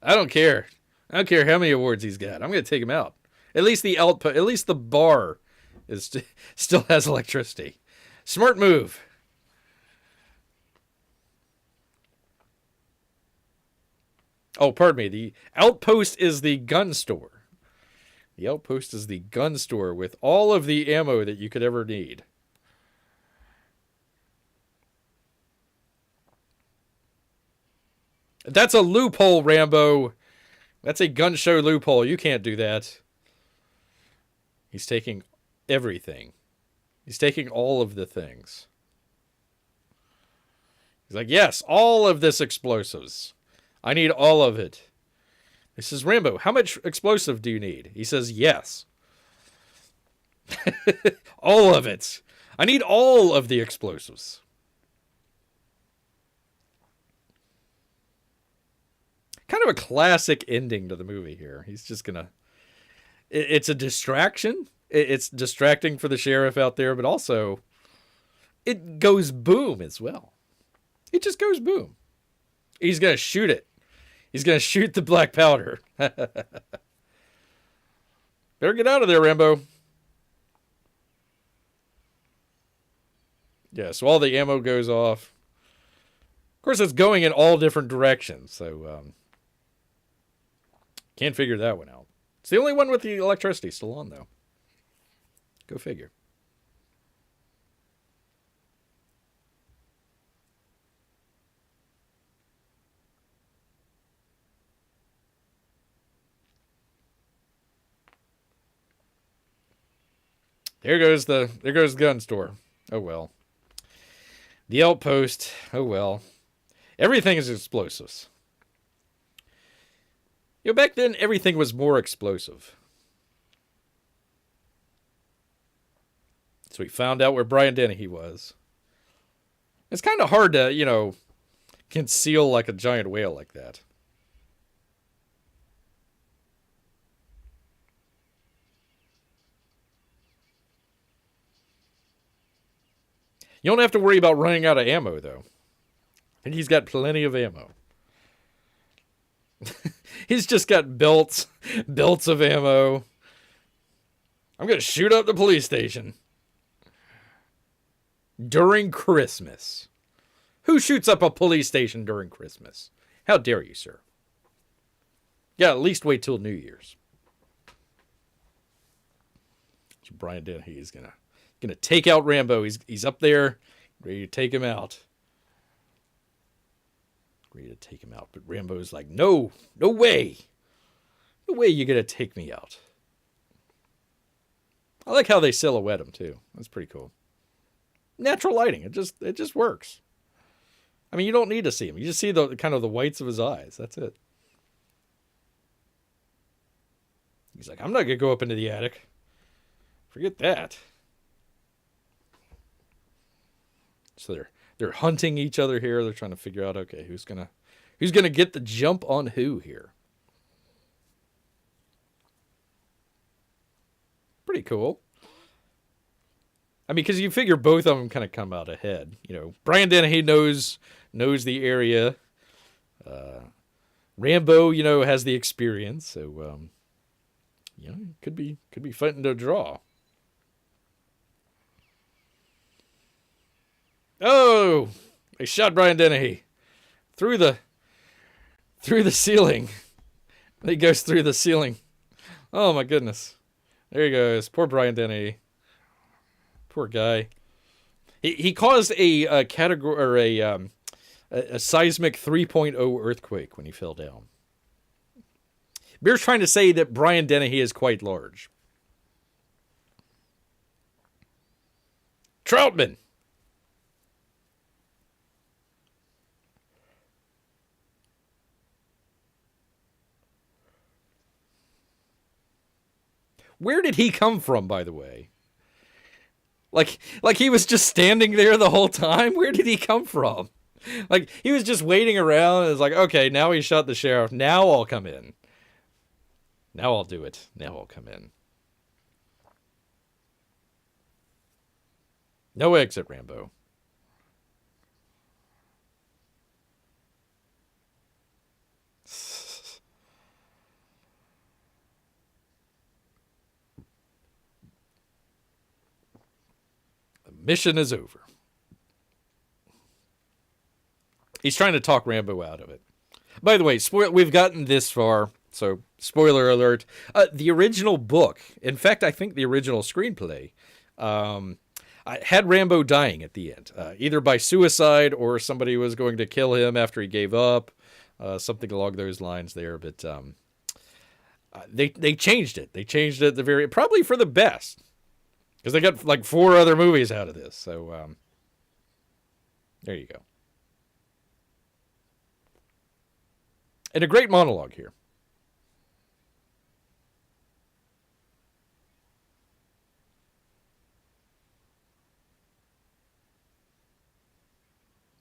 I don't care. I don't care how many awards he's got. I'm going to take him out. At least the bar still has electricity. Smart move. Oh, pardon me. The outpost is the gun store. The outpost is the gun store with all of the ammo that you could ever need. That's a loophole, Rambo. That's a gun show loophole. You can't do that. He's taking everything. He's taking all of the things. He's like, yes, all of this explosives. I need all of it. He says, Rambo, how much explosive do you need? He says, yes. All of it. I need all of the explosives. Kind of a classic ending to the movie here. He's just gonna... It's a distraction. It's distracting for the sheriff out there, but also it goes boom as well. It just goes boom. He's gonna shoot it. He's gonna shoot the black powder. Better get out of there, Rambo. Yeah, so all the ammo goes off. Of course, it's going in all different directions, so can't figure that one out. It's the only one with the electricity still on, though. Go figure. There goes the gun store. Oh well. The outpost. Oh well. Everything is explosives. You know, back then everything was more explosive. So we found out where Brian Dennehy was. It's kind of hard to, conceal like a giant whale like that. You don't have to worry about running out of ammo, though. And he's got plenty of ammo. He's just got belts of ammo. I'm going to shoot up the police station. During Christmas. Who shoots up a police station during Christmas? How dare you, sir? Yeah, at least wait till New Year's. So Brian Dennehy is gonna take out Rambo. He's up there, ready to take him out. Ready to take him out. But Rambo's like, no way. No way you're gonna take me out. I like how they silhouette him too. That's pretty cool. Natural lighting. It just works. I mean, you don't need to see him. You just see the kind of the whites of his eyes. That's it. He's like, I'm not gonna go up into the attic. Forget that. So they're hunting each other here. They're trying to figure out, okay, who's gonna get the jump on who here. Pretty cool. I mean, because you figure both of them kind of come out ahead. Brian Dennehy knows the area. Rambo, has the experience. So, could be fighting to a draw. Oh, they shot Brian Dennehy through the ceiling. He goes through the ceiling. Oh my goodness. There he goes. Poor Brian Dennehy. Poor guy. He caused a category or a seismic 3.0 earthquake when he fell down. Beer's trying to say that Brian Dennehy is quite large. Troutman. Where did he come from, by the way? Like he was just standing there the whole time? Where did he come from? Like, he was just waiting around and it's like, okay, now he shot the sheriff. Now I'll come in. Now I'll do it. Now I'll come in. No exit, Rambo. mission is over. He's trying to talk Rambo out of it. By the way, we've gotten this far, so spoiler alert. The original book, in fact, I think the original screenplay, had Rambo dying at the end, either by suicide or somebody was going to kill him after he gave up, something along those lines there. But they changed it. They changed it probably for the best, because they got like 4 other movies out of this. So there you go. And a great monologue here.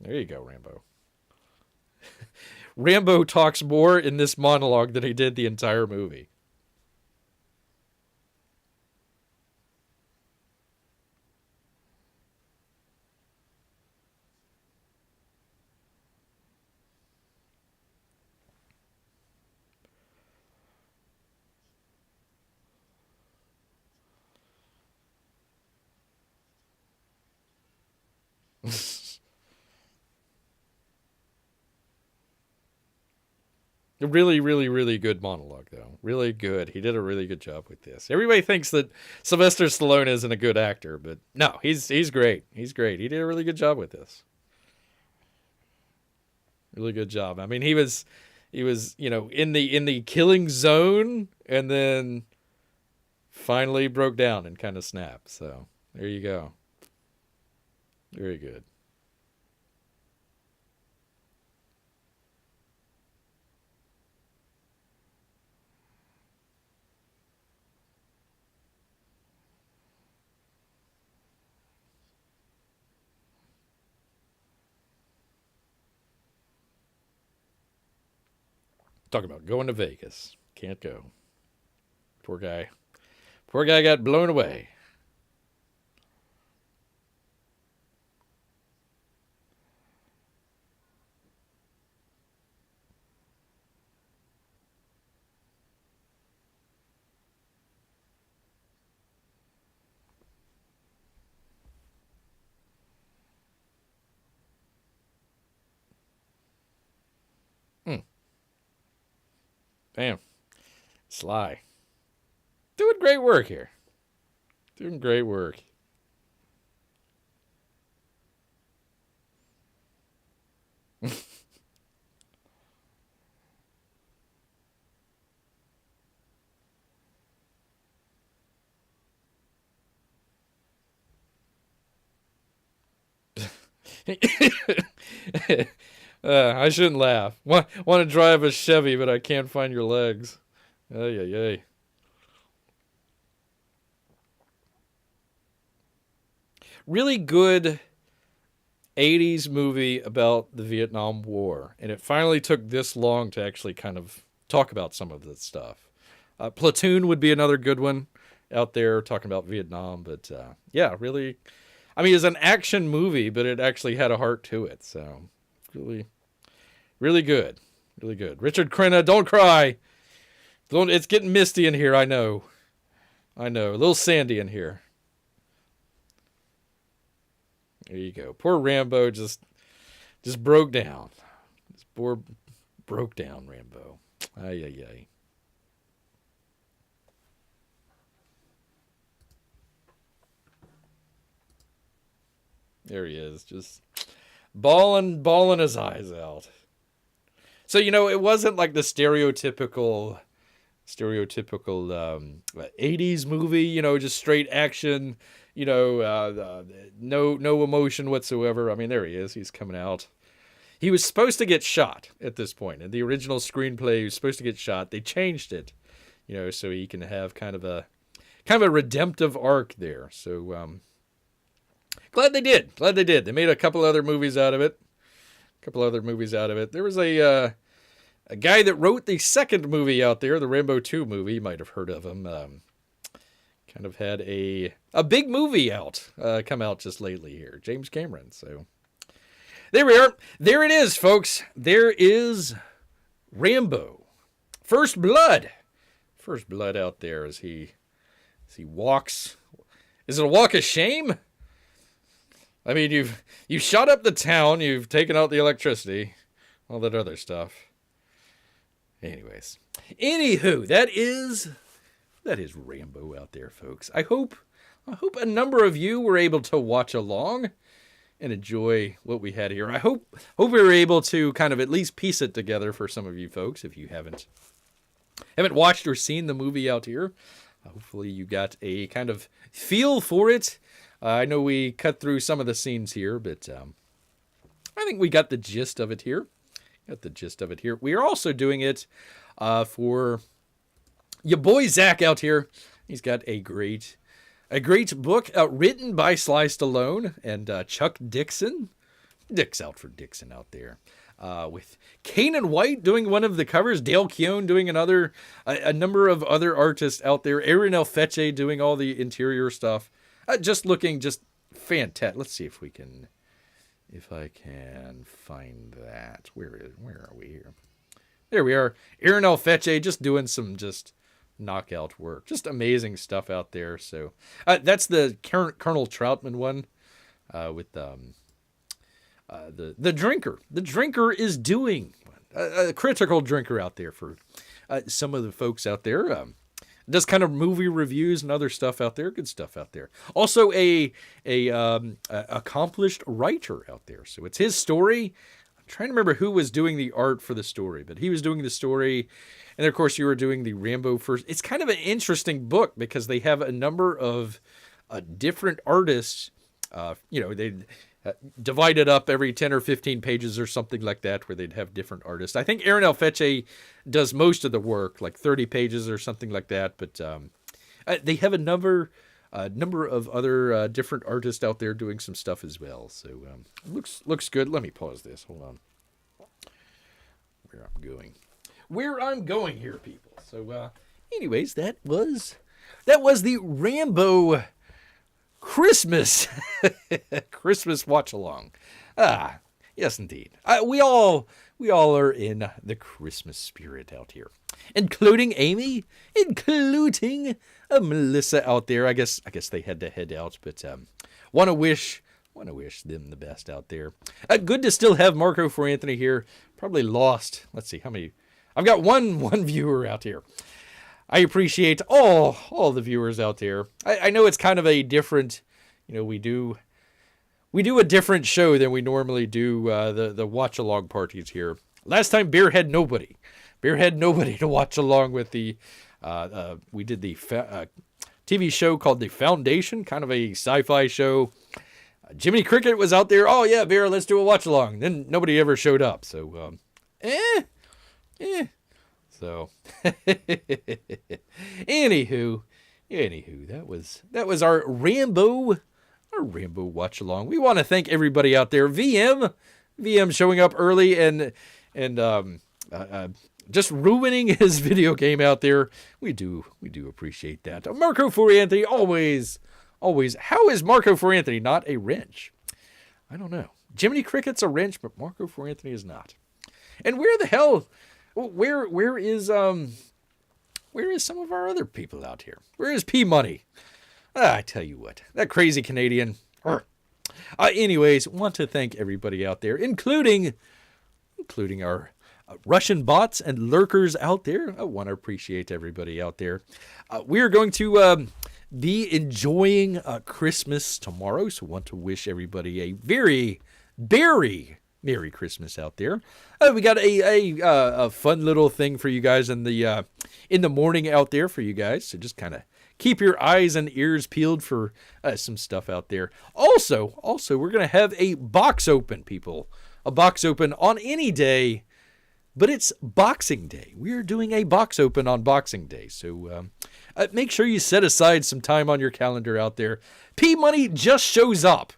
There you go, Rambo. Rambo talks more in this monologue than he did the entire movie. A really, really, really good monologue, though. Really good. He did a really good job with this. Everybody thinks that Sylvester Stallone isn't a good actor, but no, he's great. He's great. He did a really good job with this. Really good job. I mean, he was, in the killing zone, and then finally broke down and kind of snapped. So there you go. Very good. Talking about going to Vegas. Can't go. Poor guy. Poor guy got blown away. Hmm. Damn. Sly. Doing great work here. Doing great work. I shouldn't laugh. Want to drive a Chevy, but I can't find your legs. Ay, ay, ay. Really good 80s movie about the Vietnam War. And it finally took this long to actually kind of talk about some of this stuff. Platoon would be another good one out there talking about Vietnam. But yeah, really, I mean, it's an action movie, but it actually had a heart to it. So really, really good. Really good. Richard Crenna, don't cry. It's getting misty in here, I know. A little sandy in here. There you go. Poor Rambo just broke down. Broke down, Rambo. Ay, ay, ay. There he is, just bawling his eyes out. So, it wasn't like the stereotypical 80s movie, just straight action, no emotion whatsoever. I mean, there he is. He's coming out. He was supposed to get shot at this point. In the original screenplay, he was supposed to get shot. They changed it, so he can have kind of a redemptive arc there. So glad they did. They made a couple other movies out of it. There was a guy that wrote the second movie out there, the Rambo 2 movie. You might have heard of him. Kind of had a big movie come out just lately here, James Cameron. So there we are. There it is, folks. There is Rambo. First blood out there as he walks. Is it a walk of shame? I mean, you've shot up the town, you've taken out the electricity, all that other stuff. Anyways, anywho, that is Rambo out there, folks. I hope a number of you were able to watch along and enjoy what we had here. I hope we were able to kind of at least piece it together for some of you folks if you haven't watched or seen the movie out here. Hopefully you got a kind of feel for it. I know we cut through some of the scenes here, but I think we got the gist of it here. We are also doing it for your boy Zach out here. He's got a great book written by Sly Stallone and Chuck Dixon. Dick's out for Dixon out there. With Kanan White doing one of the covers, Dale Keown doing another, a number of other artists out there, Aaron El Feche doing all the interior stuff. Just looking just fantastic. Let's see if I can find that. Where are we here? There we are. Aaron El Feche just doing some just knockout work. Just amazing stuff out there. So that's the Colonel Troutman one with the drinker. The drinker is doing a critical drinker out there for some of the folks out there. Does kind of movie reviews and other stuff out there. Good stuff out there. Also a accomplished writer out there. So it's his story. I'm trying to remember who was doing the art for the story, but he was doing the story. And then, of course, you were doing the Rambo first. It's kind of an interesting book because they have a number of different artists. They divided up every 10 or 15 pages or something like that, where they'd have different artists. I think Aaron El Feche does most of the work, like 30 pages or something like that. But they have a number of other different artists out there doing some stuff as well. So looks good. Let me pause this. Hold on. Where I'm going here, people. So, anyways, that was the Rambo Christmas watch along. Yes, indeed. We all are in the Christmas spirit out here, including Amy, including Melissa out there. I guess they had to head out, but want to wish them the best out there. Good to still have Marco for Anthony here. Probably lost. Let's see how many. I've got one viewer out here. I appreciate all the viewers out there. I know it's kind of a different, we do a different show than we normally do the watch along parties here. Last time Bear had nobody to watch along with the we did the TV show called The Foundation, kind of a sci-fi show. Jiminy Cricket was out there. Oh yeah, Bear, let's do a watch along. Then nobody ever showed up. So So, anywho, that was our Rambo watch along. We want to thank everybody out there. VM showing up early and just ruining his video game out there. We do appreciate that. Marco for Anthony, always. How is Marco for Anthony not a wrench? I don't know. Jiminy Cricket's a wrench, but Marco for Anthony is not. And where the hell? Where is some of our other people out here? Where is P Money? I tell you what, that crazy Canadian. Anyways, want to thank everybody out there, including our Russian bots and lurkers out there. I want to appreciate everybody out there. We are going to be enjoying Christmas tomorrow, so want to wish everybody a very, very Merry Christmas out there. We got a fun little thing for you guys in the morning out there for you guys. So just kind of keep your eyes and ears peeled for some stuff out there. Also, we're going to have a box open, people. A box open on any day, but it's Boxing Day. We are doing a box open on Boxing Day. So make sure you set aside some time on your calendar out there. P Money just shows up.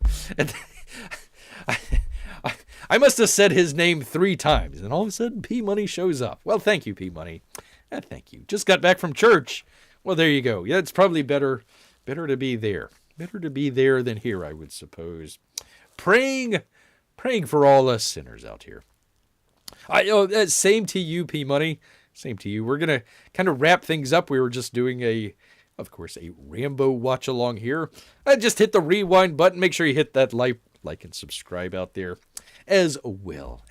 I must have said his name 3 times, and all of a sudden, P Money shows up. Well, thank you, P Money. Thank you. Just got back from church. Well, there you go. Yeah, it's probably better to be there. Better to be there than here, I would suppose. Praying for all us sinners out here. Same to you, P Money. Same to you. We're gonna kind of wrap things up. We were just doing of course, a Rambo watch along here. Just hit the rewind button. Make sure you hit that like like and subscribe out there as well.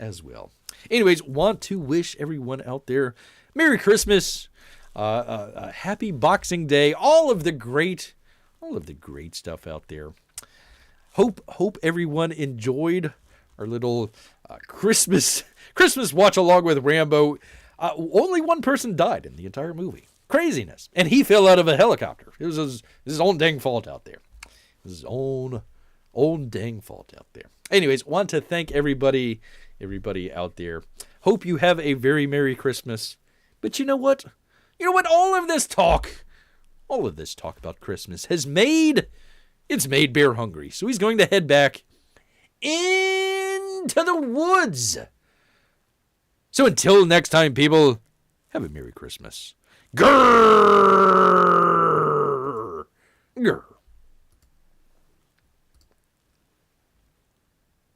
Anyways, want to wish everyone out there Merry Christmas, Happy Boxing Day, all of the great stuff out there. Hope everyone enjoyed our little Christmas watch along with Rambo. Only one person died in the entire movie. Craziness. And he fell out of a helicopter. It was his own dang fault out there. His own dang fault out there. Anyways, want to thank everybody out there. Hope you have a very Merry Christmas. But you know what? All of this talk about Christmas has made Bear hungry. So he's going to head back into the woods. So until next time, people, have a Merry Christmas. Grrr! Grrr!